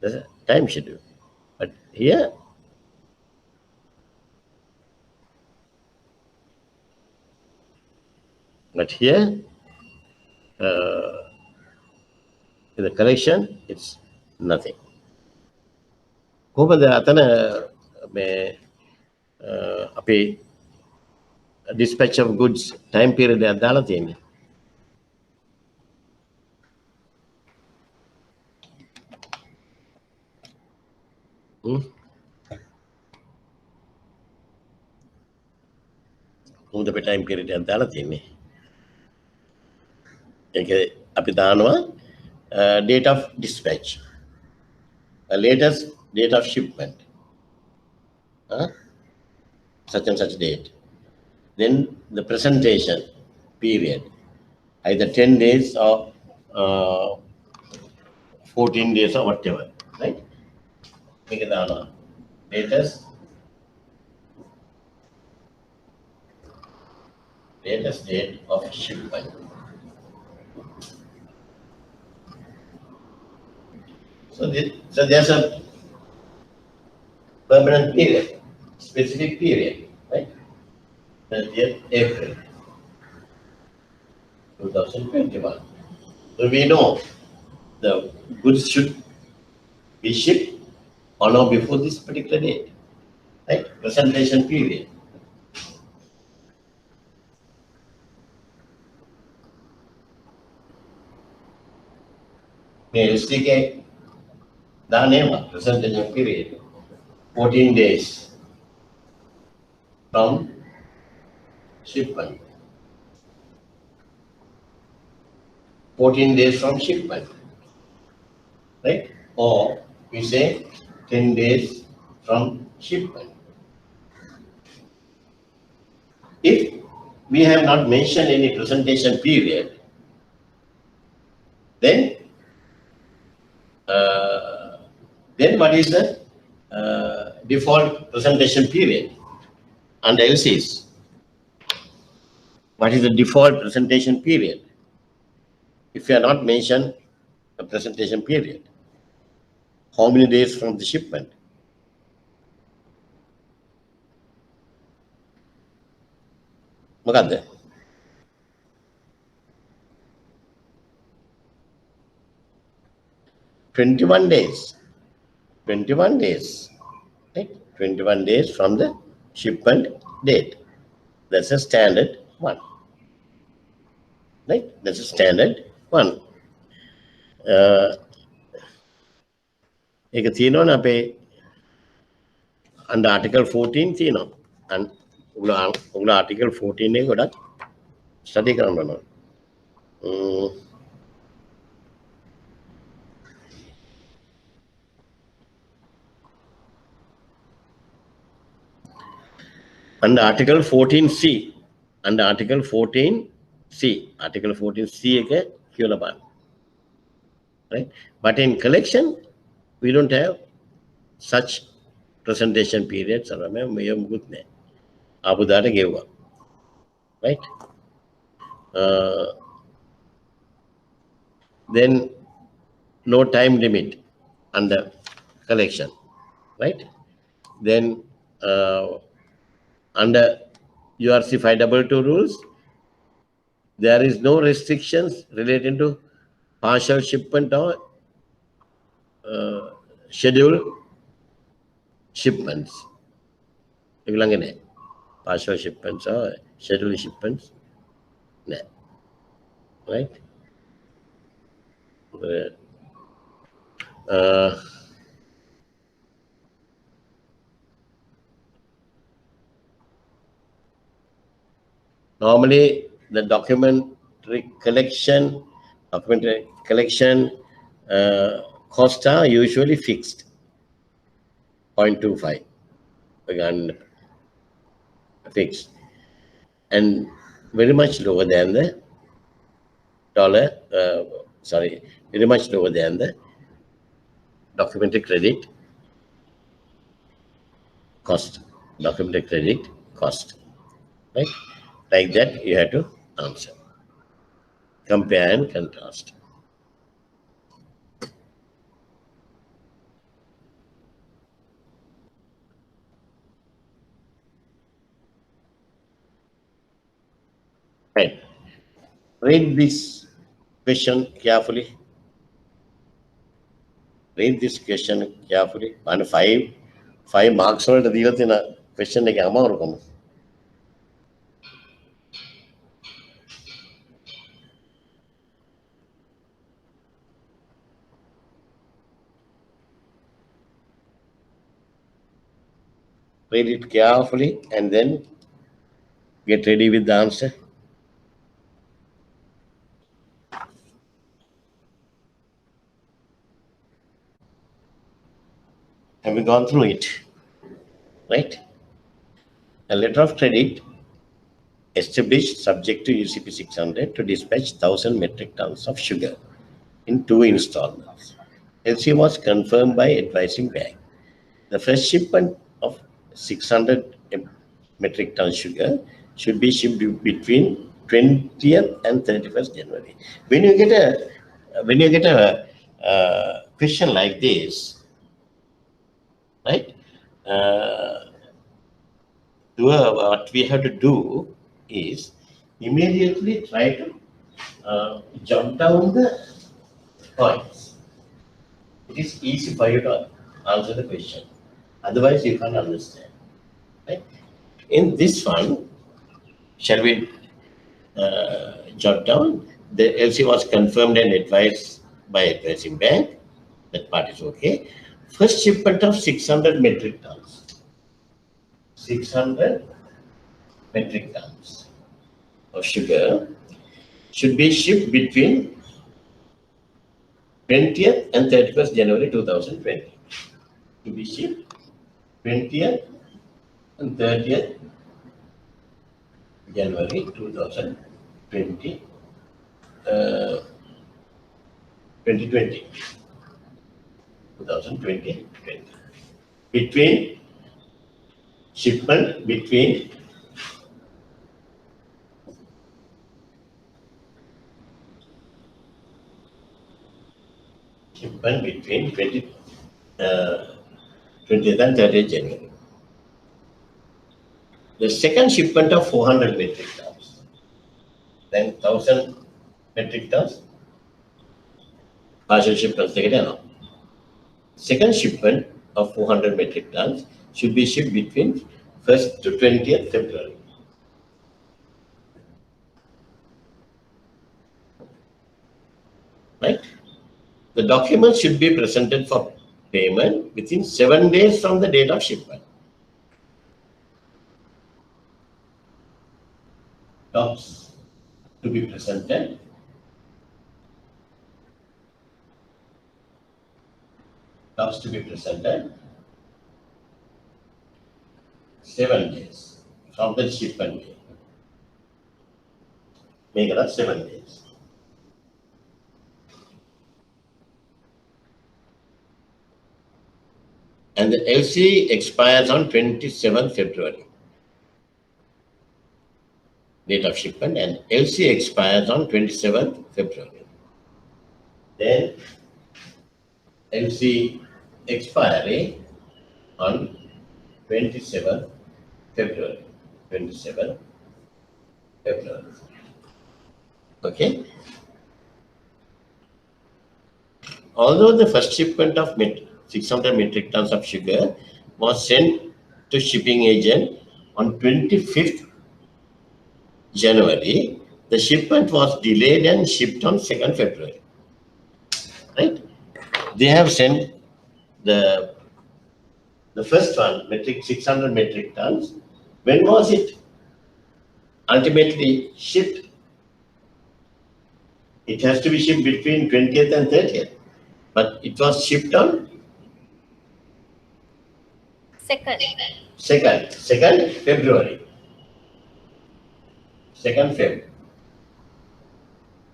There's a time schedule. But here, in the collection, it's nothing. කොහොමද අතන මේ අපේ dispatch of goods time period එකක් දාලා තියෙන්නේ? කොහොමද අපේ time period එකක් දාලා තියෙන්නේ? ඒක අපි දානවා date of dispatch, latest date of shipment, such and such date. Then the presentation period, either 10 days or 14 days or whatever, right? Make it latest date of shipment. So there's a permanent period, specific period, right? 30th April 2021. So we know the goods should be shipped on or before this particular date, right? Presentation period. LCK Danema presentation period 14 days from shipment. 14 days from shipment, right? Or we say 10 days from shipment. If we have not mentioned any presentation period, then what is the default presentation period under LCs? What is the default presentation period? If you are not mentioned a presentation period, how many days from the shipment? මොකද්ද? 21 days. 21 days. Right? 21 days from the shipment date. That's a standard one. Right? That's a standard one. ඒක තියෙනවනේ අපේ under article 14 තියෙනවා. ඔගොල්ලෝ article 14 එක ගොඩක් study කරන්න ඕන. Under article 14C, under article 14C, article 14C එක කියලා බලන්න. Right? But in collection, we don't have such presentation periods. Abu Dhabi ගෙව්වා. Right? Then no time limit. under collection, right? Then under URC 522 rules, there is no restrictions relating to partial shipment or scheduled shipments. Partial shipments or scheduled shipments, right? Uh, Normally, the documentary collection costs are usually fixed, 0.25, again fixed, and very much lower than the dollar. Very much lower than the documentary credit cost. Documentary credit cost, right? Like that, you have to answer. Compare and contrast. Right. Read this question carefully. Read this question carefully. And five marks වලට දීලා තියෙන question එකේ අමාරුකම. Read it carefully and then get ready with the answer. Have we gone through it? Right? A letter of credit established subject to UCP 600 to dispatch 1,000 metric tons of sugar in 2 installments. LC was confirmed by advising bank. The first shipment of 600 metric ton sugar should be shipped between 20th and 31st January. When you get a question like this, right? What we have to do is immediately try to jot down the points. It is easy for you to answer the question. Otherwise, you can't understand. Right? In this one, shall we jot down? The LC was confirmed and advised by advising bank. That part is okay. First shipment of 600 metric tons. 600 metric tons of sugar should be shipped between 20th and 31st January 2020. To be shipped 20th and 30th January 2020. 2020. Between shipment between shipment between 20th and 30th January. The second shipment of 400 metric tons, then 1,000 metric tons, partial shipments. Second shipment of 400 metric tons should be shipped between 1st to 20th February. Right? The document should be presented for payment within 7 days from the date of shipment. Docs to be presented. Docs to be presented 7 days from the shipment day. Make it up 7 days. And the LC expires on 27th February. Date of shipment, and LC expires on 27th February. Then LC expiry on 27 February. 27 February. Okay. Although the first shipment of 600 metric tons of sugar was sent to shipping agent on 25th January, the shipment was delayed and shipped on 2nd February. Right? They have sent the first one, 600 metric tons. When was it ultimately shipped? It has to be shipped between 20th and 30th. But it was shipped on second February. 2nd Feb.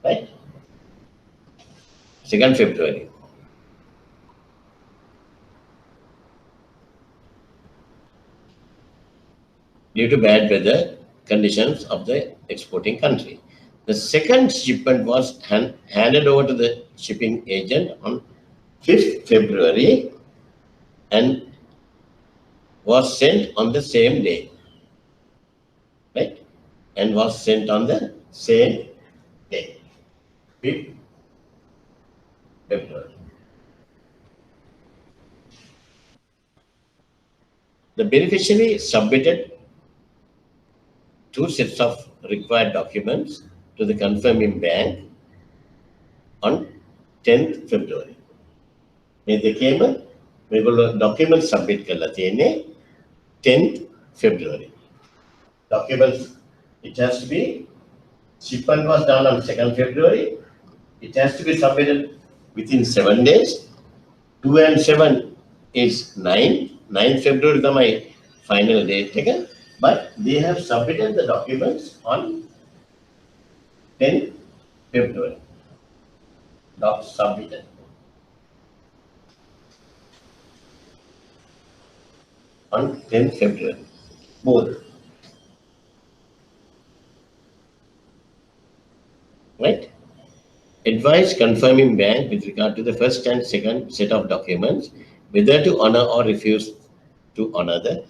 Right? 2nd February. Due to bad weather conditions of the exporting country. The second shipment was handed over to the shipping agent on 5th February and was sent on the same day. Right? And was sent on the same day. 5th February. The beneficiary submitted 2 sets of required documents to the confirming bank on 10th February. මේ දෙකේම මේගොල්ලෝ document submit කරලා තියෙන්නේ 10th February. Documents, it has to be, shipment was done on 2nd February. It has to be submitted within 7 days. 2 and 7 is 9. 9th February is my final date taken. But they have submitted the documents on 10th February. Docs submitted. On 10th February. Both. Right? Advise confirming bank with regard to the first and second set of documents, whether to honor or refuse to honor the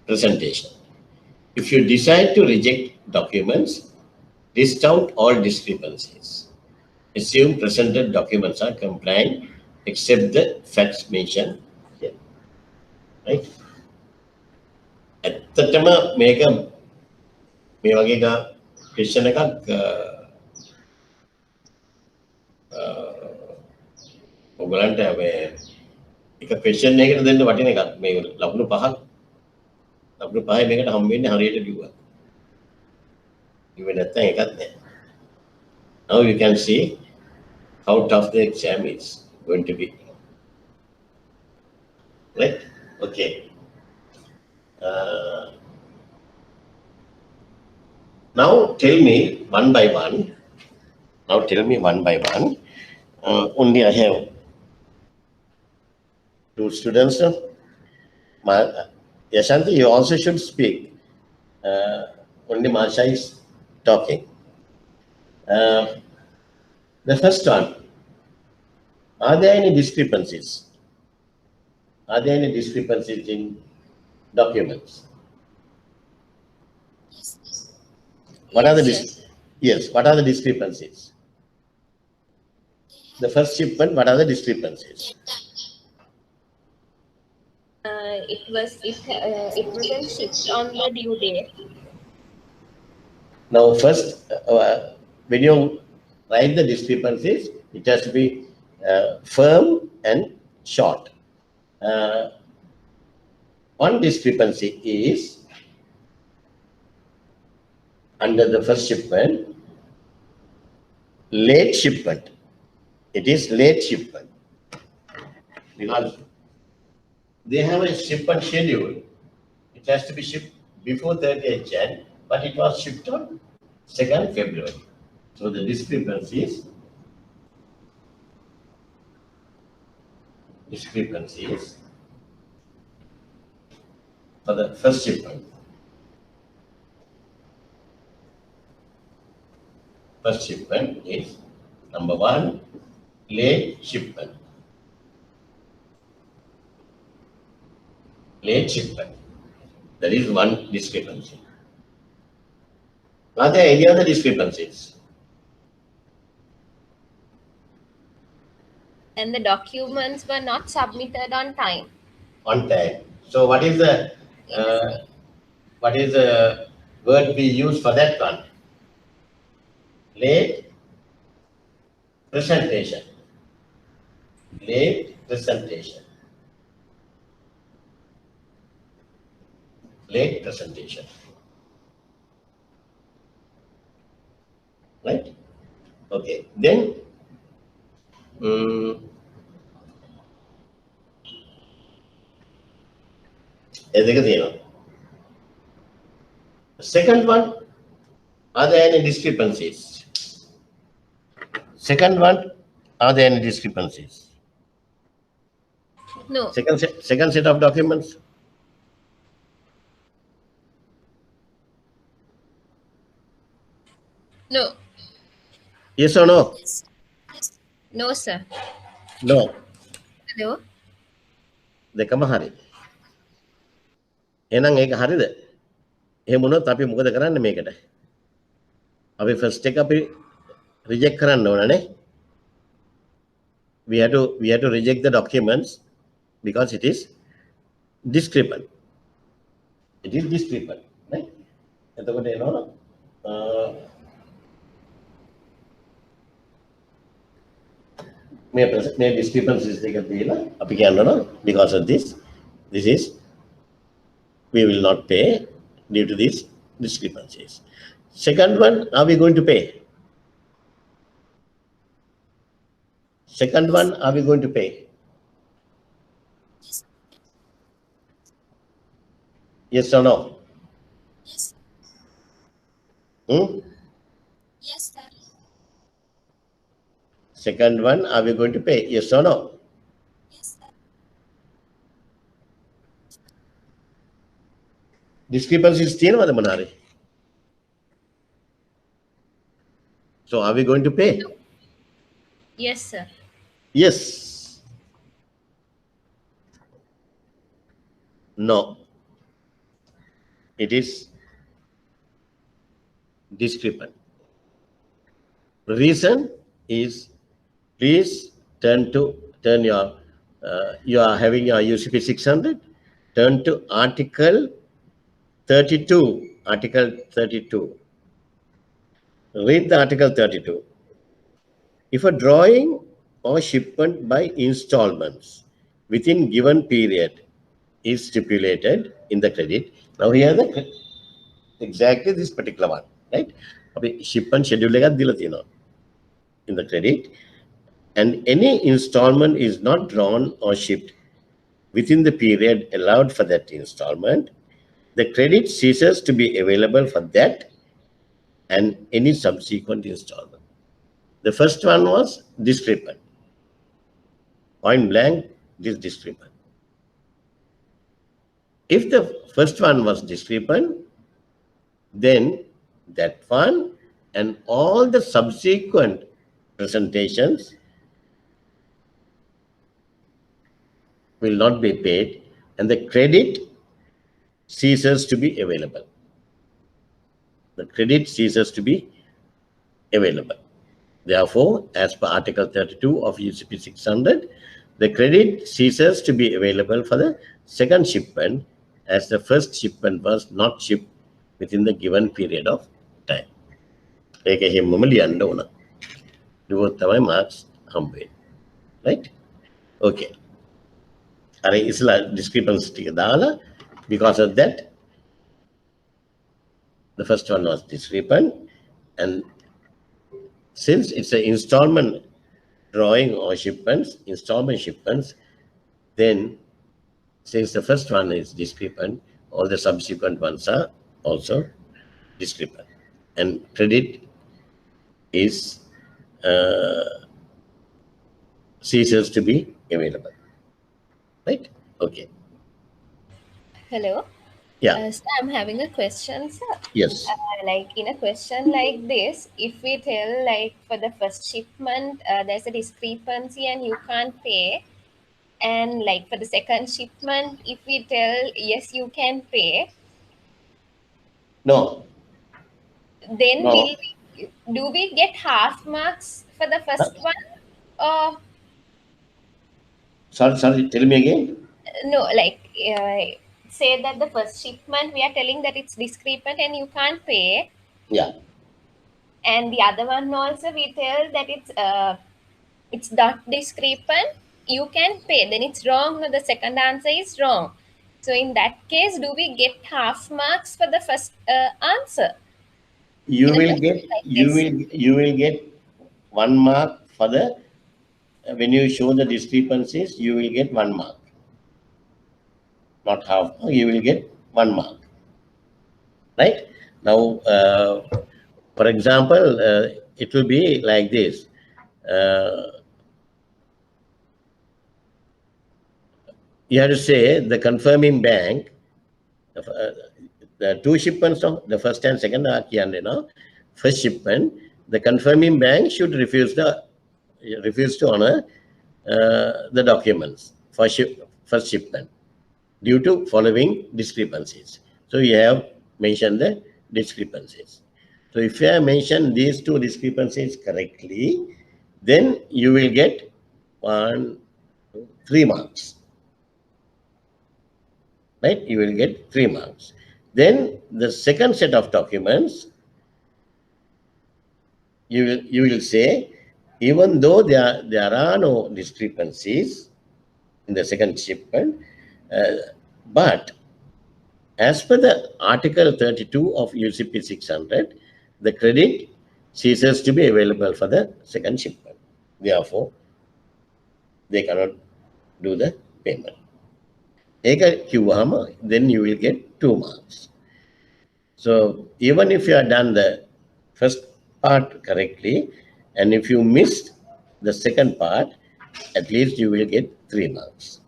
presentation. If you decide to reject documents, list out all discrepancies. Assume presented documents are compliant except the facts mentioned here. Right? ඇත්තටම මේක මේ වගේ question එකක් ඔයගලන්ට මේ එක question එකකට දෙන්න වටින එකක් මේ ලකුණු පහයි මේකට හම් වෙන්නේ හරියට ලිව්වා. ඉවෙ නැත්නම් එකක් නෑ. Now you can see how tough the exam is going to be. Right? Okay. Now tell me one by one. Only I have 2 students. Yashanti, you also should speak. Only Marsha is talking. The first one, are there any discrepancies? Are there any discrepancies in documents? What are the what are the discrepancies? The first shipment, what are the discrepancies? It wasn't shipped on the due date. Now, first, when you write the discrepancies, it has to be firm and short. One discrepancy is under the first shipment, late shipment. It is late shipment because they have a shipment schedule. It has to be shipped before 30th Jan, but it was shipped on 2nd February. So the discrepancies for the first shipment. First shipment is number 1, late shipment. late shipment. That is one discrepancy. Are there any other discrepancies? And the documents were not submitted on time. On time. So what is the word we use for that one? Late presentation. Late presentation. Late presentation. Right? Okay. Then second one, are there any discrepancies? Second one, are there any discrepancies? No. Second set of documents. No. Yes or no? No, sir. No. Hello? දෙකම හරි. එහෙනම් ඒක හරිද? එහෙම වුණොත් අපි මොකද කරන්නේ මේකට? අපි ෆස්ට් එක අපි රිජෙක්ට් කරන්න ඕනනේ. We have to reject the documents because it is discrepant. It is discrepant, right? එතකොට එනවා මේ discrepancies දෙක තියලා අපි කියනවා because of this is we will not pay due to these discrepancies. Second one, are we going to pay? Second one, are we going to pay? Yes or no? Yes. Yes, sir. Second one, are we going to pay? Yes or no? Yes, sir. Discrepancies තියෙනවද මොනාරේ? So are we going to pay? Yes, sir. Yes. No. It is discrepant. The reason is, please turn your you are having your UCP 600, turn to article 32. Article 32. Read the article 32. If a drawing or shipment by installments within given period is stipulated in the credit, now here exactly this particular one, right? Shipment schedule එකක් දීලා තියෙනවා in the credit, and any installment is not drawn or shipped within the period allowed for that installment, the credit ceases to be available for that and any subsequent installment. The first one was discrepant. Point blank, this discrepant. If the first one was discrepant, then that one and all the subsequent presentations will not be paid and the credit ceases to be available. The credit ceases to be available. Therefore, as per Article 32 of UCP 600, the credit ceases to be available for the second shipment as the first shipment was not shipped within the given period of time. ඒක හැමෝම ලියන්න ඕන. දුවොත් තමයි marks හම්බ වෙන්නේ. Right? Okay. අර ඉස්ලා discrepancy ටික දාලා, because of that the first one was discrepant, and since it's an installment drawing or installment shipments, then since the first one is discrepant, all the subsequent ones are also discrepant, and credit is ceases to be available. Right? Okay. Hello? Yeah. So I'm having a question, sir. Yes. Like in a question like this, if we tell like for the first shipment, there's a discrepancy and you can't pay, And like for the second shipment, if we tell yes, you can pay, No, then no. do we get half marks for the Huh? first one? Or Sorry, tell me again. no, like say that the first shipment we are telling that it's discrepant and you can't pay, Yeah. and the other one also we tell that it's not discrepant, you can pay, then it's wrong. No, the second answer is wrong. So in that case, do we get half marks for the first answer You in a will question get like this? you will get 1 mark for the when you show the discrepancies, you will get 1 mark. Not half mark, you will get 1 mark. Right? Now, for example, it will be like this. You have to say the confirming bank, the two shipments of the first and second are first shipment, the confirming bank should refuse to honor the documents for first shipment due to following discrepancies. So you have mentioned the discrepancies. So if you have mentioned these two discrepancies correctly, then you will get 3 marks. Right? You will get 3 marks. Then the second set of documents, you will say, even though there are no discrepancies in the second shipment, but as per the Article 32 of UCP 600, the credit ceases to be available for the second shipment. Therefore, they cannot do the payment. Then you will get 2 marks. So even if you have done the first part correctly, and if you missed the second part, at least you will get 3 marks.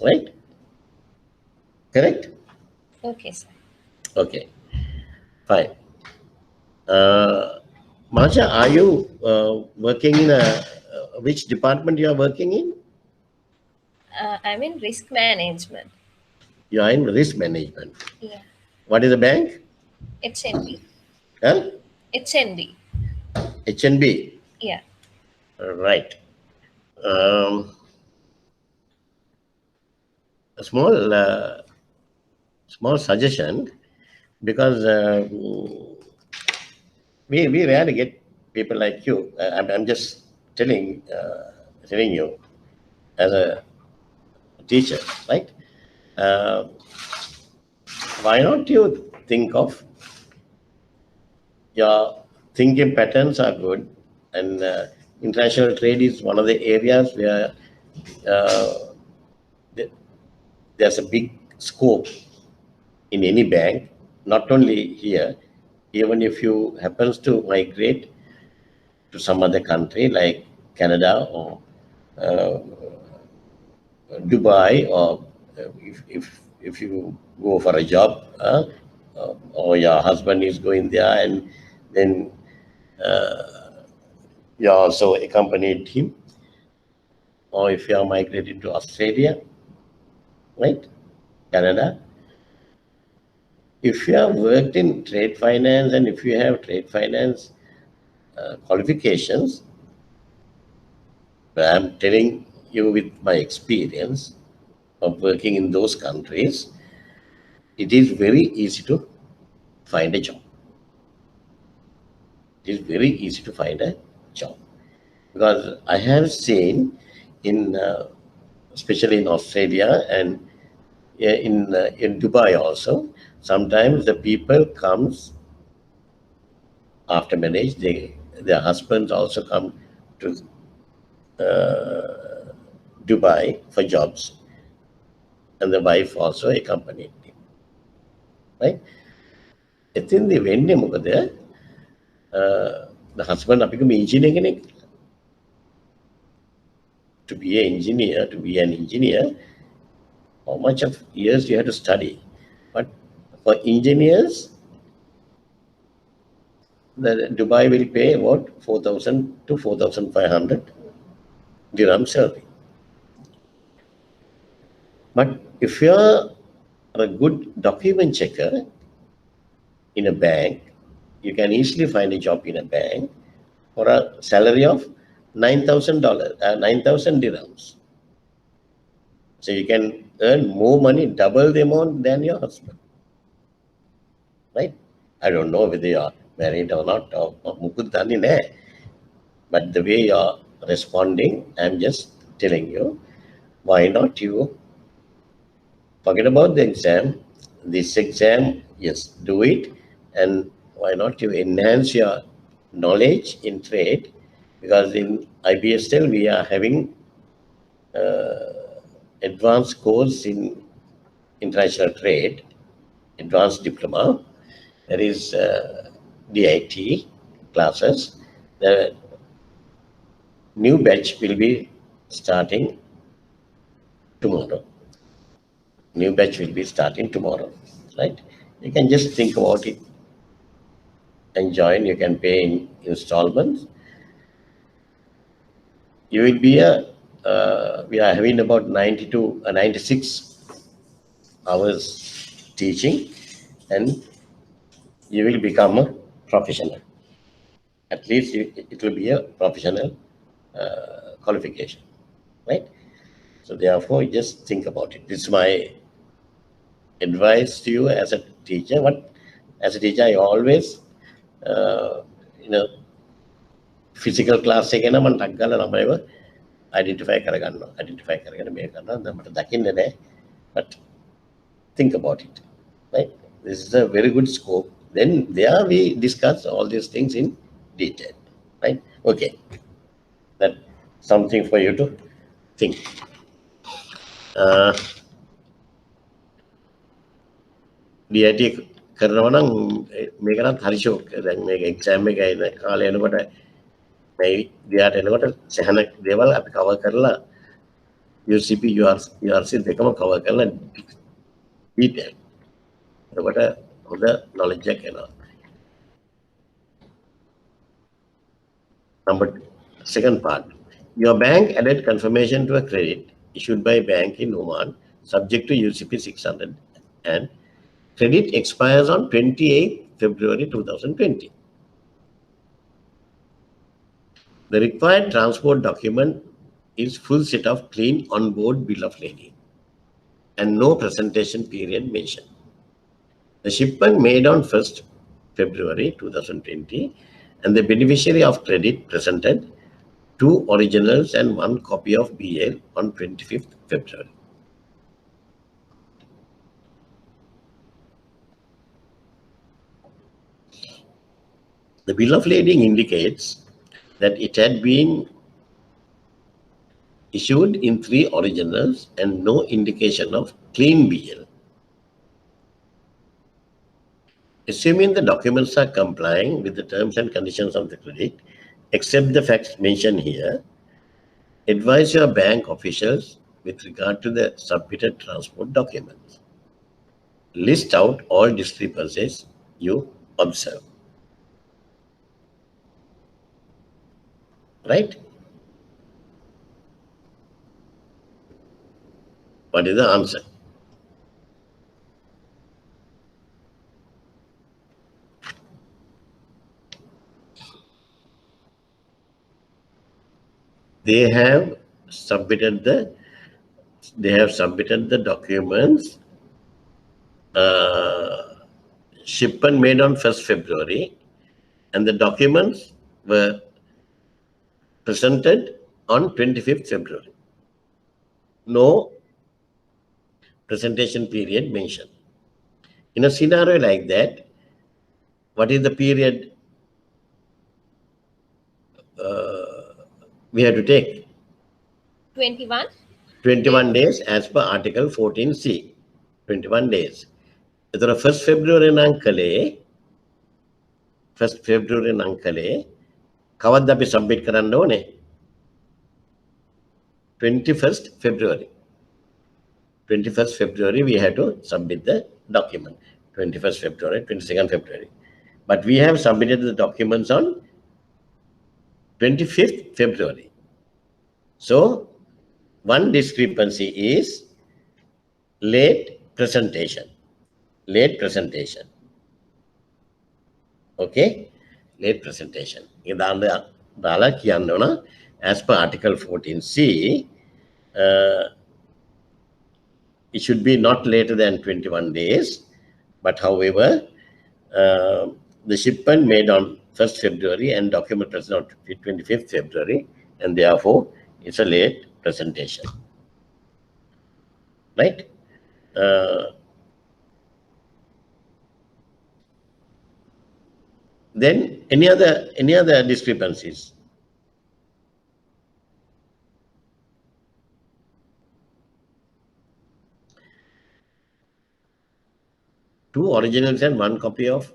Right? Correct? Okay, sir. Okay. Fine. Masha, are you working in which department you are working in? I'm in risk management. You are in risk management. Yeah. What is the bank? HNB. Huh? HNB. HNB. Yeah. Right. Um, a small suggestion, because we rarely get people like you. I'm just telling you as a teacher, right? Uh, why don't you think of your thinking patterns are good, and international trade is one of the areas where uh, there's a big scope in any bank, not only here, even if you happens to migrate to some other country like Canada or uh, Dubai, or if you go for a job, or your husband is going there, and then you also accompanied him, or if you are migrated to Australia, right, Canada. If you have worked in trade finance, and if you have trade finance qualifications, I'm telling you with my experience of working in those countries, it is very easy to find a job. It is very easy to find a job, because I have seen in, especially in Australia and in Dubai also, sometimes the people comes after marriage. Their husbands also come to Dubai for jobs, and the wife also accompanied him. Right? එතින්දී වෙන්නේ මොකද? The husband අපි කම engineer කෙනෙක්. To be an engineer, how much of years you have to study? But for engineers, the Dubai will pay about 4,000 to 4,500 dirham salary. But if you're a good document checker in a bank, you can easily find a job in a bank for a salary of $9,000, 9,000 dirhams. So you can earn more money, double the amount than your husband. Right? I don't know whether you are married or not, or but the way you are responding, I'm just telling you, why not you forget about the exam? This exam, yes, do it, and why not you enhance your knowledge in trade? Because in IBSL we are having advanced course in international trade, advanced diploma. There is DIT classes. The new batch will be starting tomorrow. New batch will be starting tomorrow, right? You can just think about it and join. You can pay in installments. You will be we are having about 90 to 96 hours teaching, and you will become a professional. At least it will be a professional qualification, right? So therefore, just think about it. This is my advice to you as a teacher. But as a teacher, I always, uh, you know, physical class එකේ නම් මම ටක් ගාලා ළමයිව identify කරගෙන මේ කරනවා මට දකින්න නෑ. But think about it, right? This is a very good scope. Then there we discuss all these things in detail, right? Okay, that something for you to think. DIT කරනවා නම් මේකටත් හරි ෂෝක්. දැන් මේක එක්සෑම් එක එන කාලේ එනකොට මේ ගියාට එනකොට සහන දේවල් අපි කවර් කරලා UCP URC දෙකම කවර් කරලා detail. එතකොට හොඳ knowledge එකක් එනවා. Second part. Your bank added confirmation to a credit issued by a bank in Oman subject to UCP 600 and credit expires on 28 February 2020. The required transport document is full set of clean on-board bill of lading and no presentation period mentioned. The shipment made on 1st February 2020 and the beneficiary of credit presented 2 originals and 1 copy of BL on 25th February. The bill of lading indicates that it had been issued in 3 originals and no indication of clean BL. Assuming the documents are complying with the terms and conditions of the credit, except the facts mentioned here, advise your bank officials with regard to the submitted transport documents. List out all discrepancies you observe. Right? What is the answer? They have submitted the documents. Shipment made on 1st February, and the documents were presented on 25th February. No presentation period mentioned. In a scenario like that, what is the period we have to take? 21. 21 days as per Article 14C. 21 days. So 1st February නංකලේ කවද්ද අපි submit කරන්න ඕනේ? 21st February. 21st February we had to submit the document. 21st February, 22nd February. But we have submitted the documents on 25th February. So one discrepancy is late presentation. Late presentation. Okay? Late presentation. As per Article 14C, it should be not later than 21 days. But however, the shipment made on 1st February and document presented on 25th February, and therefore it's a late presentation. Right? Then any other discrepancies? Two originals and one copy of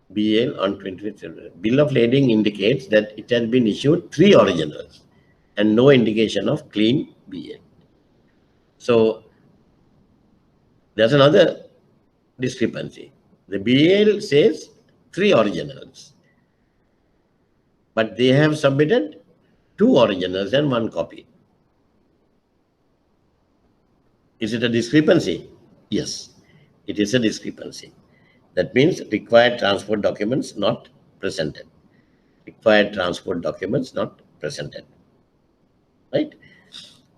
BL on 25th February. Bill of lading indicates that it has been issued 3 originals and no indication of clean BL. So there's another discrepancy. The BL says 3 originals, but they have submitted 2 originals and 1 copy. Is it a discrepancy? Yes, it is a discrepancy. That means required transport documents not presented. Required transport documents not presented. Right?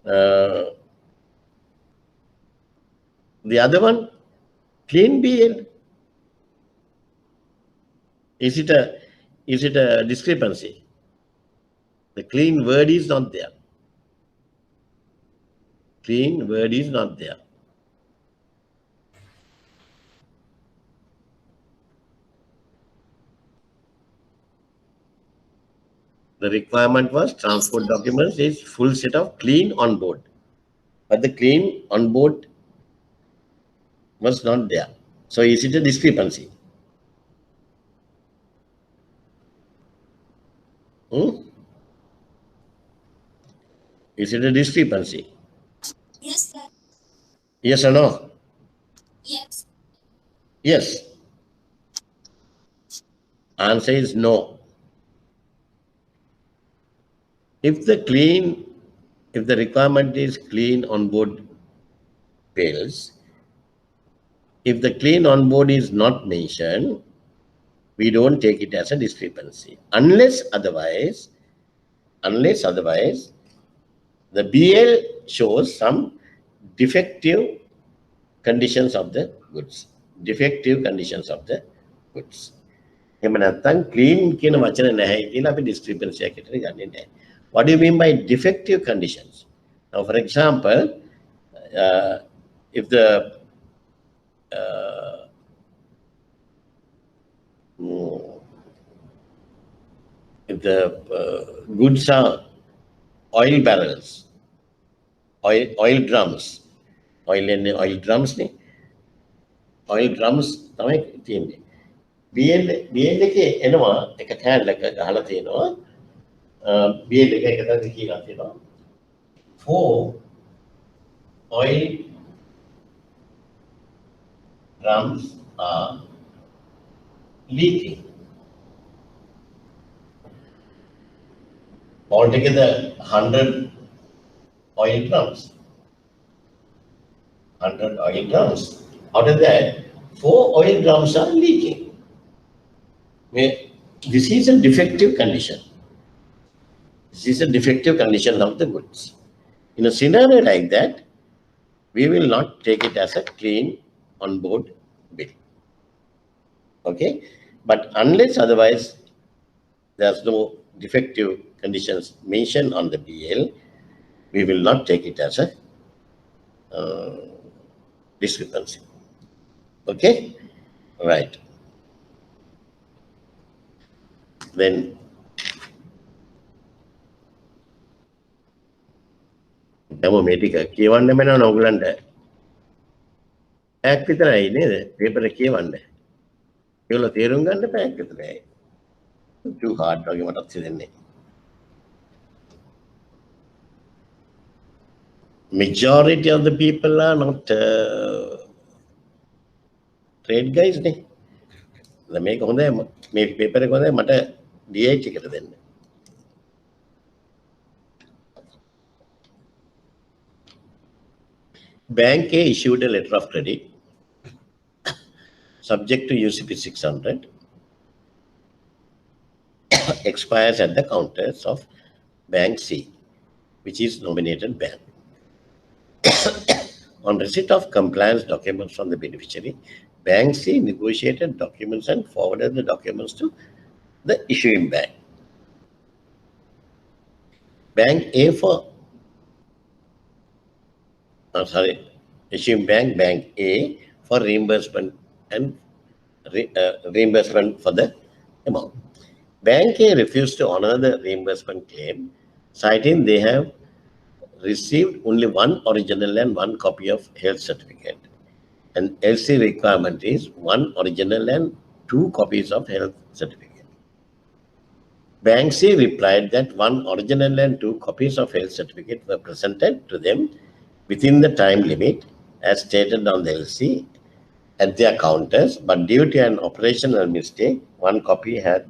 The other one, clean BL. Is it a discrepancy? The clean word is not there. Clean word is not there. The requirement was transport documents is full set of clean on board. But the clean on board was not there. So is it a discrepancy? Is it a discrepancy? Yes, sir. Yes or no? Yes. Yes. Answer is no. If the requirement is clean on board pails, if the clean on board is not mentioned, we don't take it as a discrepancy. Unless otherwise, the BL shows some defective conditions of the goods. Defective conditions of the goods. Clean discrepancy. What do you mean by defective conditions? Now, for example, if the goods are oil barrels, oil drums, oil drums තමයි තියෙන්නේ. BL එකේ එනවා එක කෑල්ලක ගහලා තියෙනවා. BL එක තැනක කියලා තියෙනවා. 4 oil drums are leaking. Altogether 100 oil drums. 100 oil drums. Out of that, 4 oil drums are leaking. This is a defective condition. This is a defective condition of the goods. In a scenario like that, we will not take it as a clean on board bill. Okay? But unless otherwise there's no defective conditions mentioned on the BL, we will not take it as a discrepancy. Okay? Right. Then මේ ටික කියවන්න මම ඔයගලන්ට පැයක් විතරයි නේද paper එක කියවන්න. ඒගොල්ලෝ තේරුම් ගන්න පැයක් විතරයි. Too hard වගේ මටත් හිතෙන්නේ. Majority of the people are not trade guys නේ. මේක හොඳයි මේ පේපර් එක හොඳයි මට DH එකට දෙන්න. Bank A issued a letter of credit subject to UCP 600, expires at the counters of Bank C, which is nominated bank. On receipt of compliance documents from the beneficiary, Bank C negotiated documents and forwarded the documents to the issuing bank. Bank A for issuing bank, Bank A for reimbursement and reimbursement for the amount. Bank A refused to honor the reimbursement claim, citing they have received only one original and one copy of health certificate. And LC requirement is one original and two copies of health certificate. Bank C replied that one original and two copies of health certificate were presented to them within the time limit as stated on the LC at their counters, but due to an operational mistake, one copy had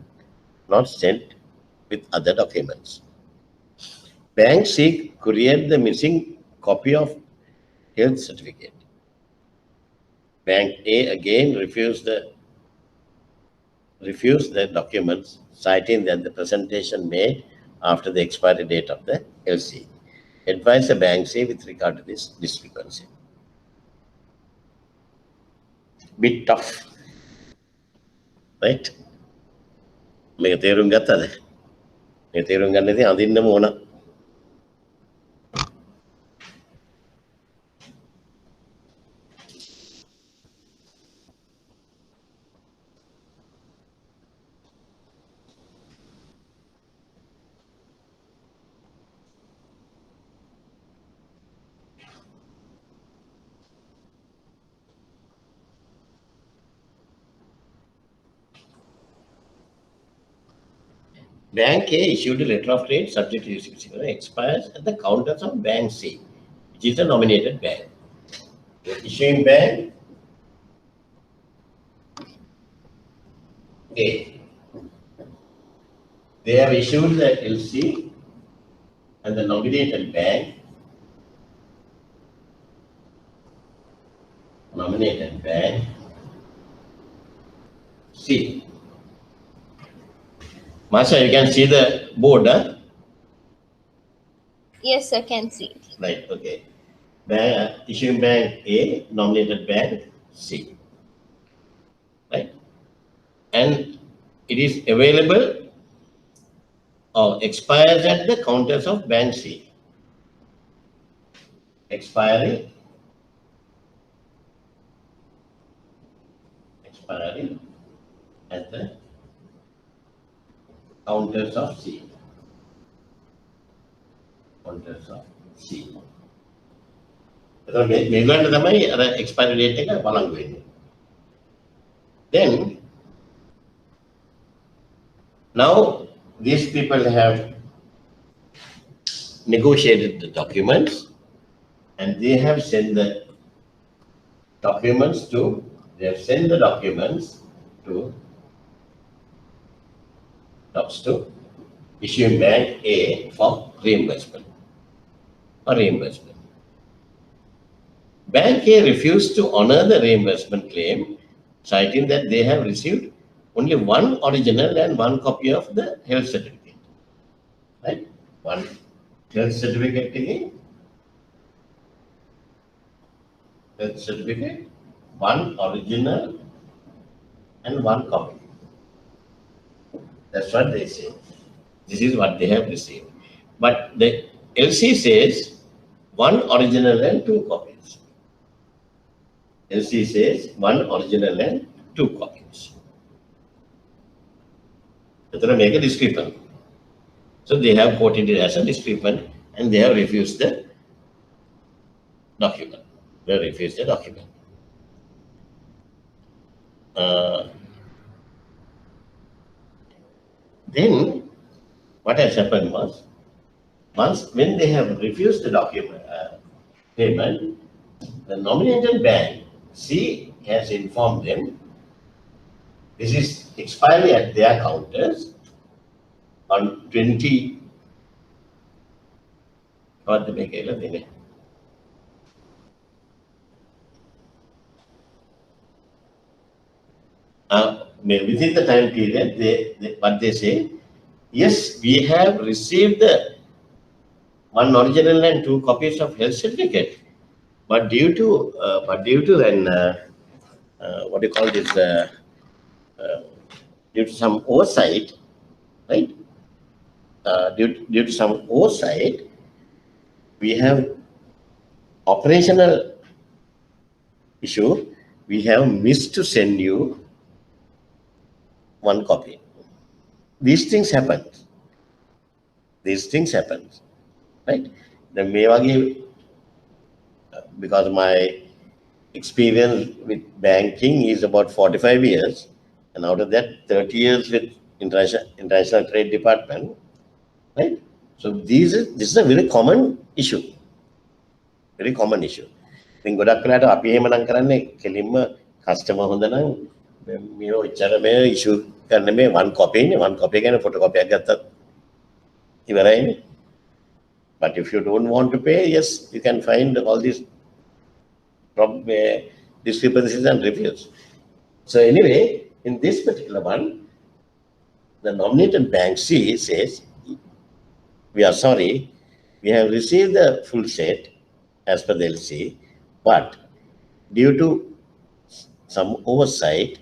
not sent with other documents. Bank C couriered the missing copy of health certificate. Bank A again refused the documents, citing that the presentation made after the expiry date of the LC. Advise the Bank C with regard to this discrepancy. Bit tough, right? Make තේරුම් ගත්තද? මේ තේරුම් ගන්න ඉතින් අඳින්නම ඕන. Bank A issued a letter of credit subject to UCP expires at the counters of Bank C, which is a nominated bank. The issuing bank A. They have issued the LC and the nominated bank C. Masha, you can see the board, huh? Yes, I can see it. Right, okay. Issuing bank A, nominated bank C. Right? And it is available or expires at the counters of Bank C. Expiring at the counters of C. මේගොල්ලන්ට තමයි අර expiry date එක බලංගු වෙන්නේ. Then now these people have negotiated the documents and they have sent the documents to issuing bank A for reimbursement. Bank A refused to honor the reimbursement claim, citing that they have received only one original and one copy of the health certificate. Right? One health certificate again. Health certificate, one original and one copy. That's what they say. This is what they have received. But the LC says one original and two copies. LC says one original and two copies. So make a discrepant. So they have quoted it as a discrepant and they have refused the document. Then what has happened was, when they have refused the document payment, the nominated bank C has informed them this is expiry at their counters on 20. What the make within the time period, what they say, yes, we have received the one original and two copies of health certificate, but due to an what do you call this, uh, due to some oversight, right? Due to some oversight, we have operational issue. We have missed to send you one copy. These things happen. These things happen, right? The may because my experience with banking is about 45 years, and out of that, 30 years with international trade department, right? So this is a very common issue. Very common issue. ඉතින් ගොඩක් වෙලාට අපි එහෙම නම් කරන්නේ කෙලින්ම customer හොඳ නම් මේ ඔච්චර මේ ඉෂුව කරන්න මේ වන් කොපි ඉන්නේ වන් කොපි ගැන ෆොටෝ කොපියක් ගත්තත් ඉවරයිනේ. But if you don't want to pay, yes, you can find all these discrepancies and refuse. So anyway, in this particular one, the nominated bank C says, we are sorry, we have received the full set as per the LC, but due to some oversight,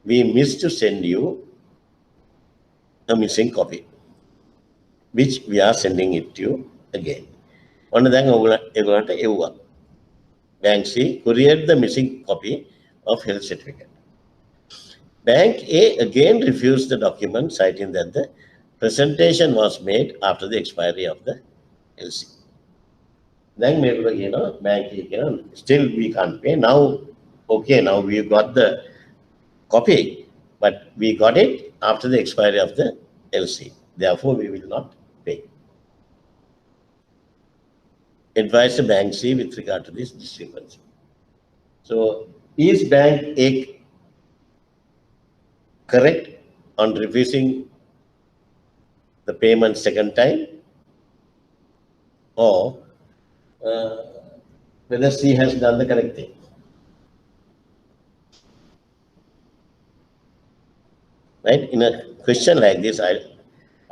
we missed to send you a missing copy, which we are sending it to you again. One of them, Bank C couriered the missing copy of health certificate. Bank A again refused the document, citing that the presentation was made after the expiry of the LC. Then bank A, still we can't pay. Now, okay, now we got the copy, but we got it after the expiry of the LC. Therefore, we will not pay. Advise the bank C with regard to this discrepancy. So, is bank A correct on refusing the payment second time, or whether C has done the correct thing? Right? In a question like this, I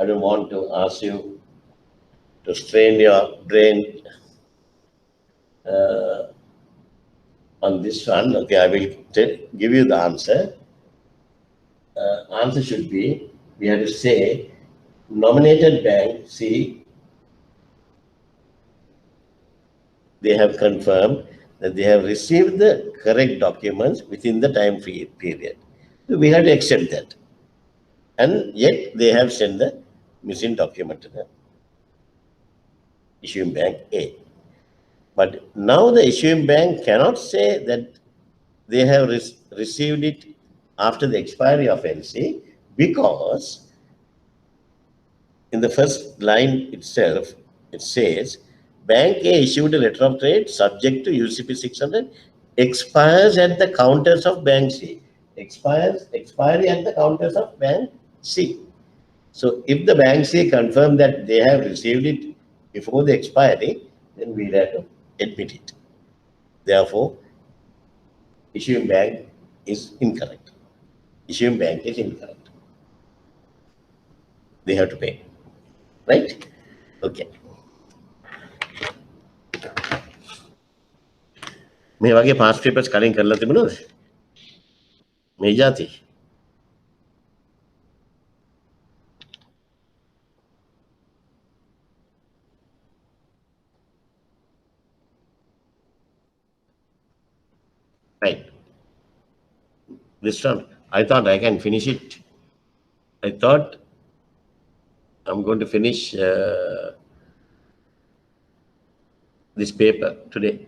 don't want to ask you to strain your brain on this one. Okay, I will give you the answer. Answer should be, we have to say, nominated bank C, they have confirmed that they have received the correct documents within the time period. So we have to accept that. And yet they have sent the missing document to the issuing bank A. But now the issuing bank cannot say that they have received it after the expiry of LC, because in the first line itself, it says, Bank A issued a letter of trade subject to UCP 600, expires at the counters of Bank C. Expiry at the counters of Bank C. So if the Bank C confirm that they have received it before the expiry, then we have to admit it. Therefore, issuing bank is incorrect. Issuing bank is incorrect. They have to pay. Right? Okay. මේ වගේ past papers කලින් කරලා තිබුණාද? මේ જાති. Right. This one, I thought I can finish it. I thought I'm going to finish this paper today.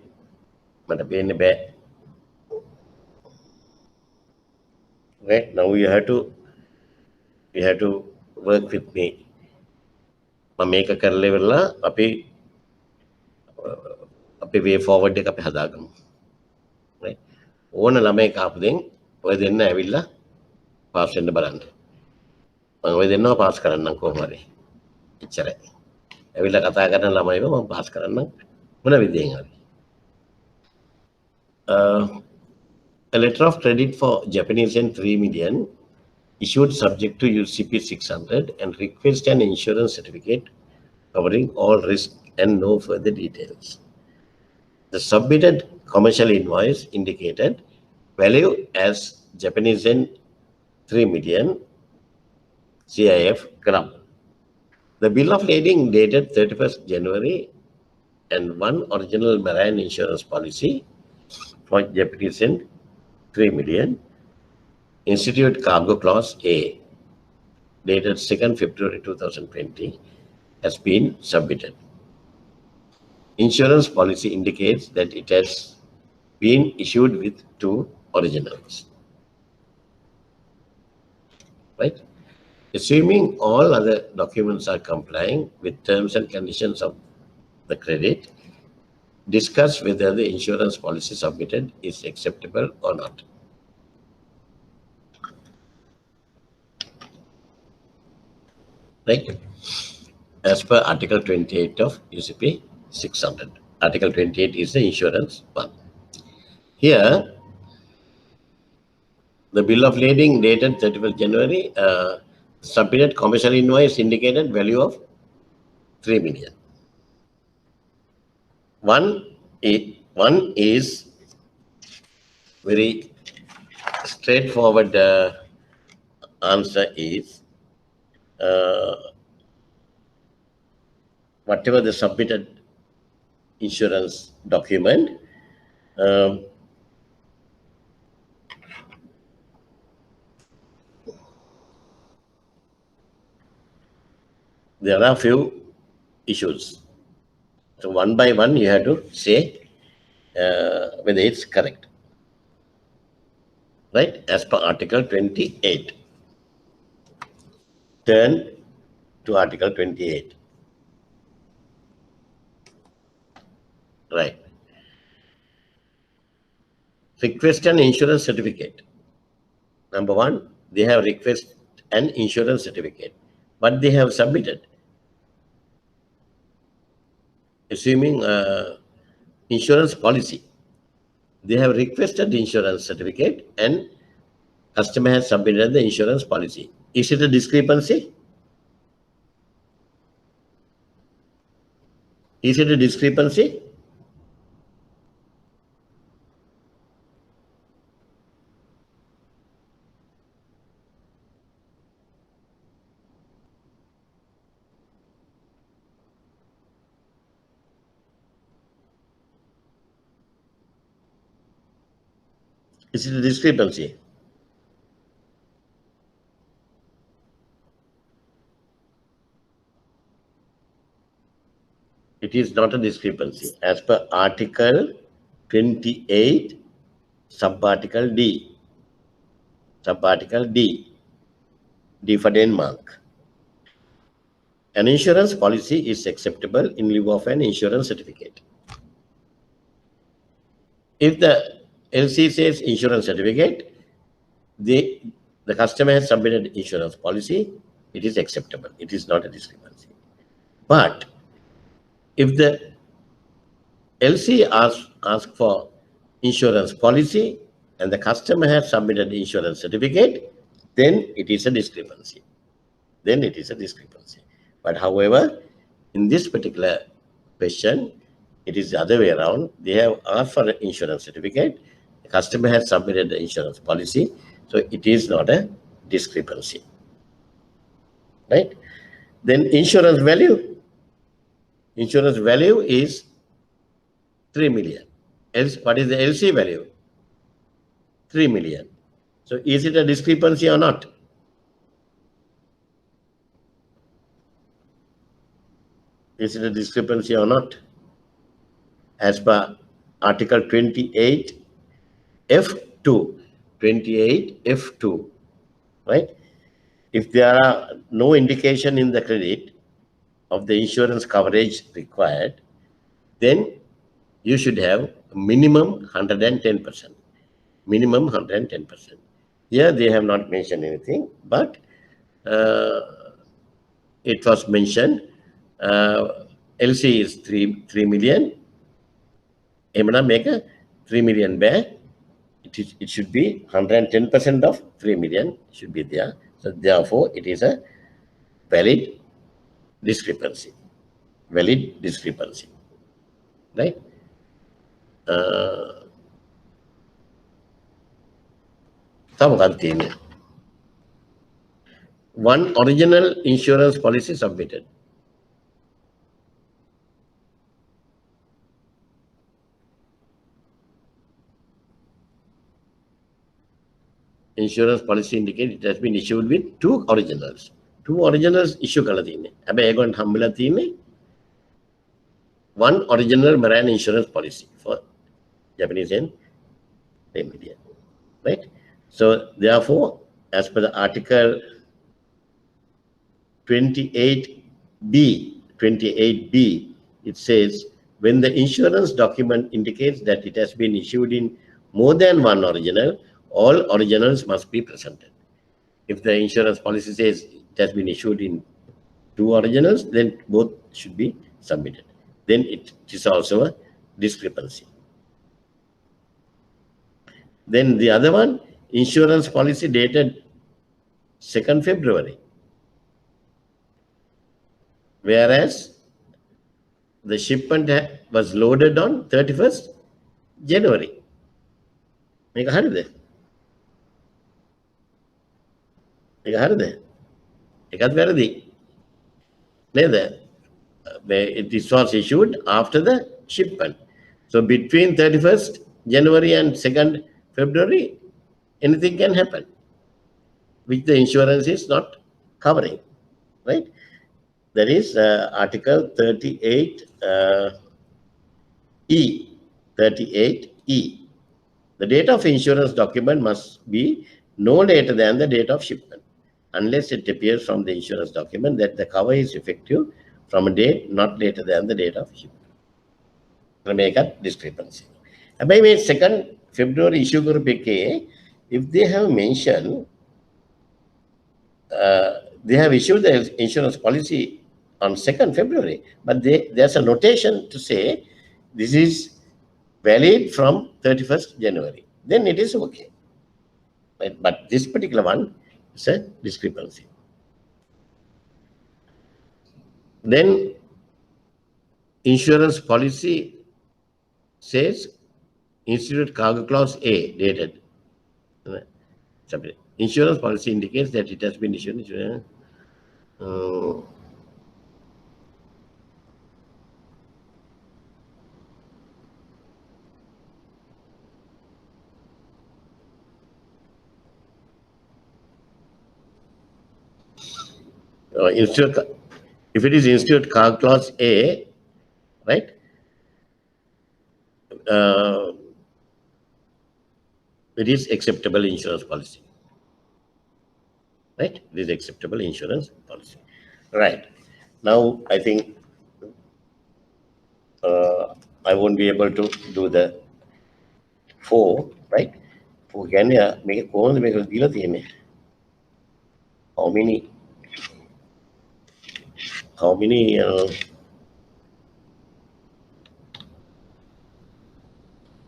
But in the bed. Right now you have to work with me. Make a level අපි way forward එක අපි හදාගමු. Right? ඕන ළමයෙක් ආපු දෙන් ඔය දෙන්න ඇවිල්ලා පාස් වෙන්න බලන්න. මම ඔය දෙන්නව පාස් කරන්නම් කොහොම හරි. එච්චරයි. ඇවිල්ලා කතා කරන ළමයිව මම පාස් කරන්නම් මොන විදියෙන් හරි. A letter of credit for Japanese yen 3 million issued subject to UCP 600 and request an insurance certificate covering all risks and no further details. The submitted commercial invoice indicated value as Japanese yen 3 million CIF gram. The bill of lading dated 31st January and one original marine insurance policy for Japanese yen 3 million Institute Cargo Clause A dated 2nd February 2020 has been submitted. Insurance policy indicates that it has been issued with 2 originals. Right? Assuming all other documents are complying with terms and conditions of the credit, discuss whether the insurance policy submitted is acceptable or not. Right? As per Article 28 of UCP 600. Article 28 is the insurance one. Here, the bill of lading dated 31st January, submitted commercial invoice indicated value of 3 million. One is very straightforward answer is whatever the submitted insurance document, there are few issues. So one by one you have to say whether it's correct. Right? As per Article 28. Turn to Article 28. Right. Request an insurance certificate. Number one, they have requested an insurance certificate, but they have submitted. Assuming insurance policy, they have requested the insurance certificate and customer has submitted the insurance policy. Is it a discrepancy? Is it a discrepancy? Is it a discrepancy? It is not a discrepancy. As per Article 28, subarticle D. Subarticle D. D for Denmark. An insurance policy is acceptable in lieu of an insurance certificate. If the LC says insurance certificate, the customer has submitted insurance policy, it is acceptable. It is not a discrepancy. But if the LC asks for insurance policy and the customer has submitted insurance certificate, then it is a discrepancy. Then it is a discrepancy. But however, in this particular question, it is the other way around. They have asked for an insurance certificate. The customer has submitted the insurance policy. So it is not a discrepancy. Right? Then insurance value. Insurance value is 3 million. Else, what is the LC value? 3 million. So is it a discrepancy or not? Is it a discrepancy or not? As per Article 28 F2, 28 F2, right? If there are no indication in the credit of the insurance coverage required, then you should have minimum 110%. Minimum 110%. Here they have not mentioned anything, but it was mentioned LC is 3 million. Emana make a 3 million bear it should be 110% of 3 million should be there. So therefore, it is a valid discrepancy. Valid discrepancy. Right? One original insurance policy submitted. Insurance policy indicates it has been issued with two originals. Two originals issue kala තියෙන්නේ. හැබැයි ඒගොල්ලන් හම්බෙලා තියෙන්නේ one original marine insurance policy for Japanese and Indian. Right? So therefore, as per the article 28B, it says when the insurance document indicates that it has been issued in more than one original, all originals must be presented. If the insurance policy says it has been issued in two originals, then both should be submitted. Then it is also a discrepancy. Then the other one, insurance policy dated 2nd February. Whereas the shipment was loaded on 31st January. මේක හරිද? මේක හරිද? ඒකත් වැරදි. නේද? This was issued after the shipment. So between 31st January and 2nd February, anything can happen, which the insurance is not covering, right? That is Article 38E. 38E. The date of insurance document must be no later than the date of shipment, unless it appears from the insurance document that the cover is effective from a date not later than the date of shipment. Make a discrepancy. By 2nd February issue group, if they have mentioned, they have issued the insurance policy on 2nd February, but there's a notation to say this is valid from 31st January. Then it is okay. Right? But this particular one is a discrepancy. Then insurance policy says Institute Cargo Clause A dated. Insurance policy indicates that it has been issued. If it is Institute Cargo Clause A, right? It is acceptable insurance policy. Right? It is acceptable insurance policy. Right. Now, I think I won't be able to do the 4, right? 4 කියන්නේ මේක කොහොමද මේක දීලා තියෙන්නේ? How many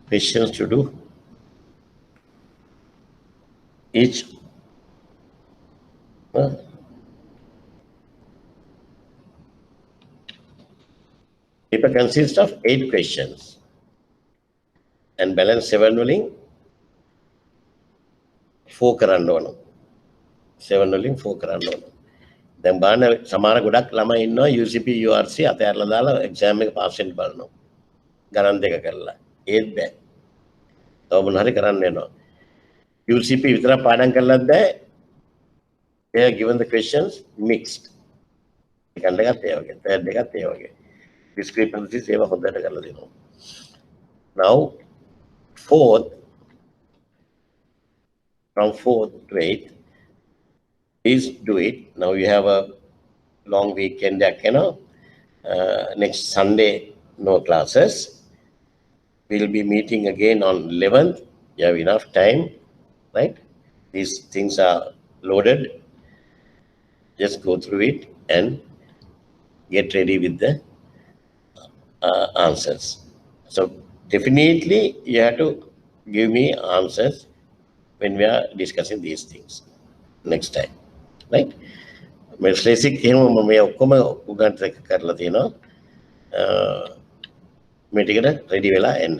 questions to do? Each paper consists of 8 questions and balance 7 වලින් 4 කරන්න ඕන. 7 වලින් 4 කරන්න ඕන. දැන් බලන්න සමහර ගොඩක් ළමයි ඉන්නවා UCP URC අතහැරලා දාලා එක්සෑම් එක පාස් වෙන්න බලනවා. ගණන් දෙක කරලා. ඒත් බෑ. තව මොන හරි කරන්න වෙනවා. UCP විතරක් පාඩම් කරලත් බෑ. They are given the questions mixed. second එකත් ඒ වගේ, third එකත් ඒ වගේ. Discrepancies ඒවා හොඳට කරලා දෙනවා. Now fourth, from 4th to 8th, please do it. Now you have a long weekend, next Sunday, no classes. We'll be meeting again on 11th. You have enough time, right? These things are loaded. Just go through it and get ready with the answers. So definitely you have to give me answers when we are discussing these things next time, right? Slasic එහෙම මම මේ ඔක්කොම උගන්ට කරලා තියෙනවා. මේ ටිකට ready වෙලා එන්න.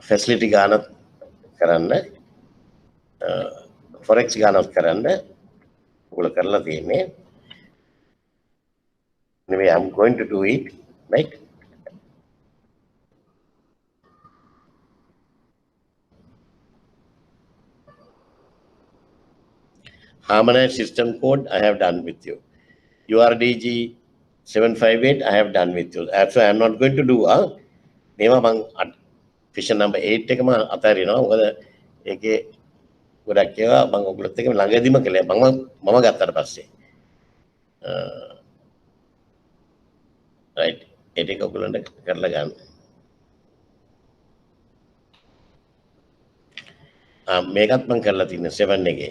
ෆැසිලිටි ගානත් කරන්න, ෆොරෙක්ස් ගානත් කරන්න ඔයගොල්ලෝ කරලා තියෙන්නේ. Anyway, I'm going to do it, right? Harmonized system code, I have done with you. URDG 758, I have done with you. So I'm not going to do මේවා මං question number 8 එකම අතාරිනවා. මොකද ඒකේ ගොඩක් ඒවා මම ඔයගොල්ලොත් එක්ක ළඟදීම කළේ. මම ගත්තට පස්සේ. right. ඒ ටික ඔයගොල්ලන්ට කරලා ගන්න. මේකත් මම කරලා තියෙනවා 7 එකේ.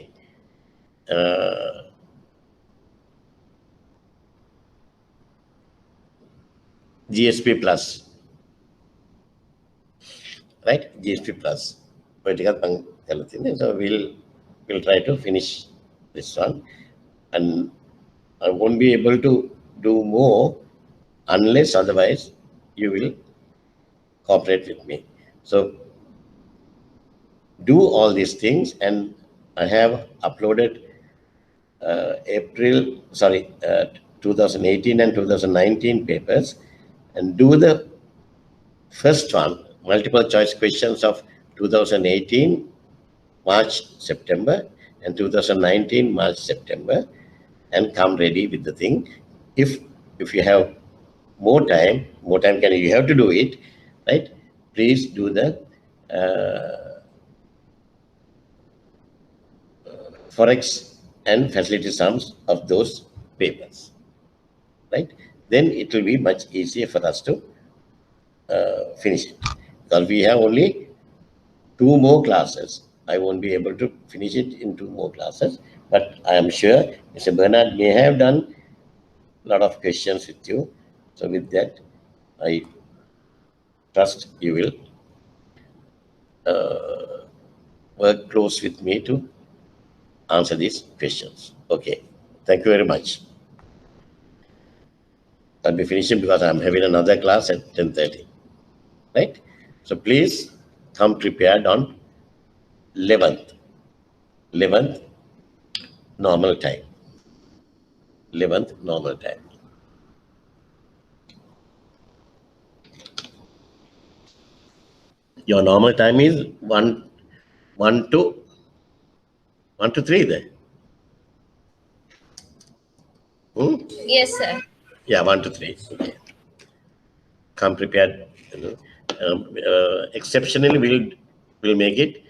GSP plus, right? GSP plus. So we'll try to finish this one, and I won't be able to do more unless otherwise you will cooperate with me. So do all these things, and I have uploaded 2018 and 2019 papers, and do the first one, multiple choice questions of 2018 March September and 2019 March September, and come ready with the thing. If you have more time you have to do it, right? Please do the forex and facility sums of those papers, right? Then it will be much easier for us to finish it, because we have only 2 more classes. I won't be able to finish it in 2 more classes, but I am sure Mr. Bernard may have done a lot of questions with you. So with that, I trust you will work close with me to answer these questions. Okay, thank you very much. I'll be finishing because I'm having another class at 10:30, right? So please come prepared on 11th normal time. 11th normal time. Your normal time is 1 to 3 there. Yes, sir. Yeah, 1 to 3. Okay. Come prepared. Exceptionally, we'll make it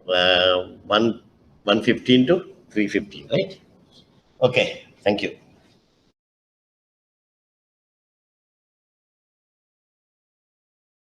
1:15 to 3:15, right? Okay. Thank you.